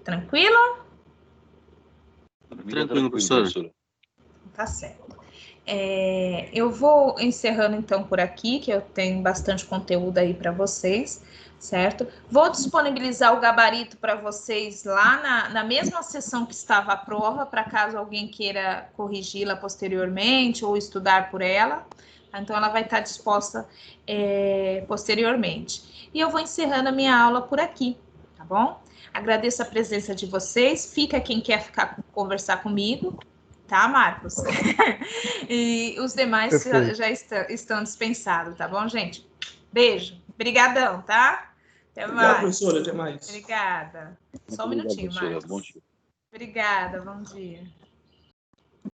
Tranquilo? Tranquilo, professor. Tá certo. Eu vou encerrando então por aqui, que eu tenho bastante conteúdo aí para vocês, certo? Vou disponibilizar o gabarito para vocês lá na mesma sessão que estava a prova, para caso alguém queira corrigi-la posteriormente ou estudar por ela. Então, ela vai estar disposta posteriormente. E eu vou encerrando a minha aula por aqui, tá bom? Agradeço a presença de vocês. Fica quem quer conversar comigo, tá, Marcos? E os demais já estão dispensados, tá bom, gente? Beijo. Obrigadão, tá? Até mais. Obrigado, professora. Até mais. Obrigada. Só um minutinho, Marcos. Bom dia. Obrigada, bom dia.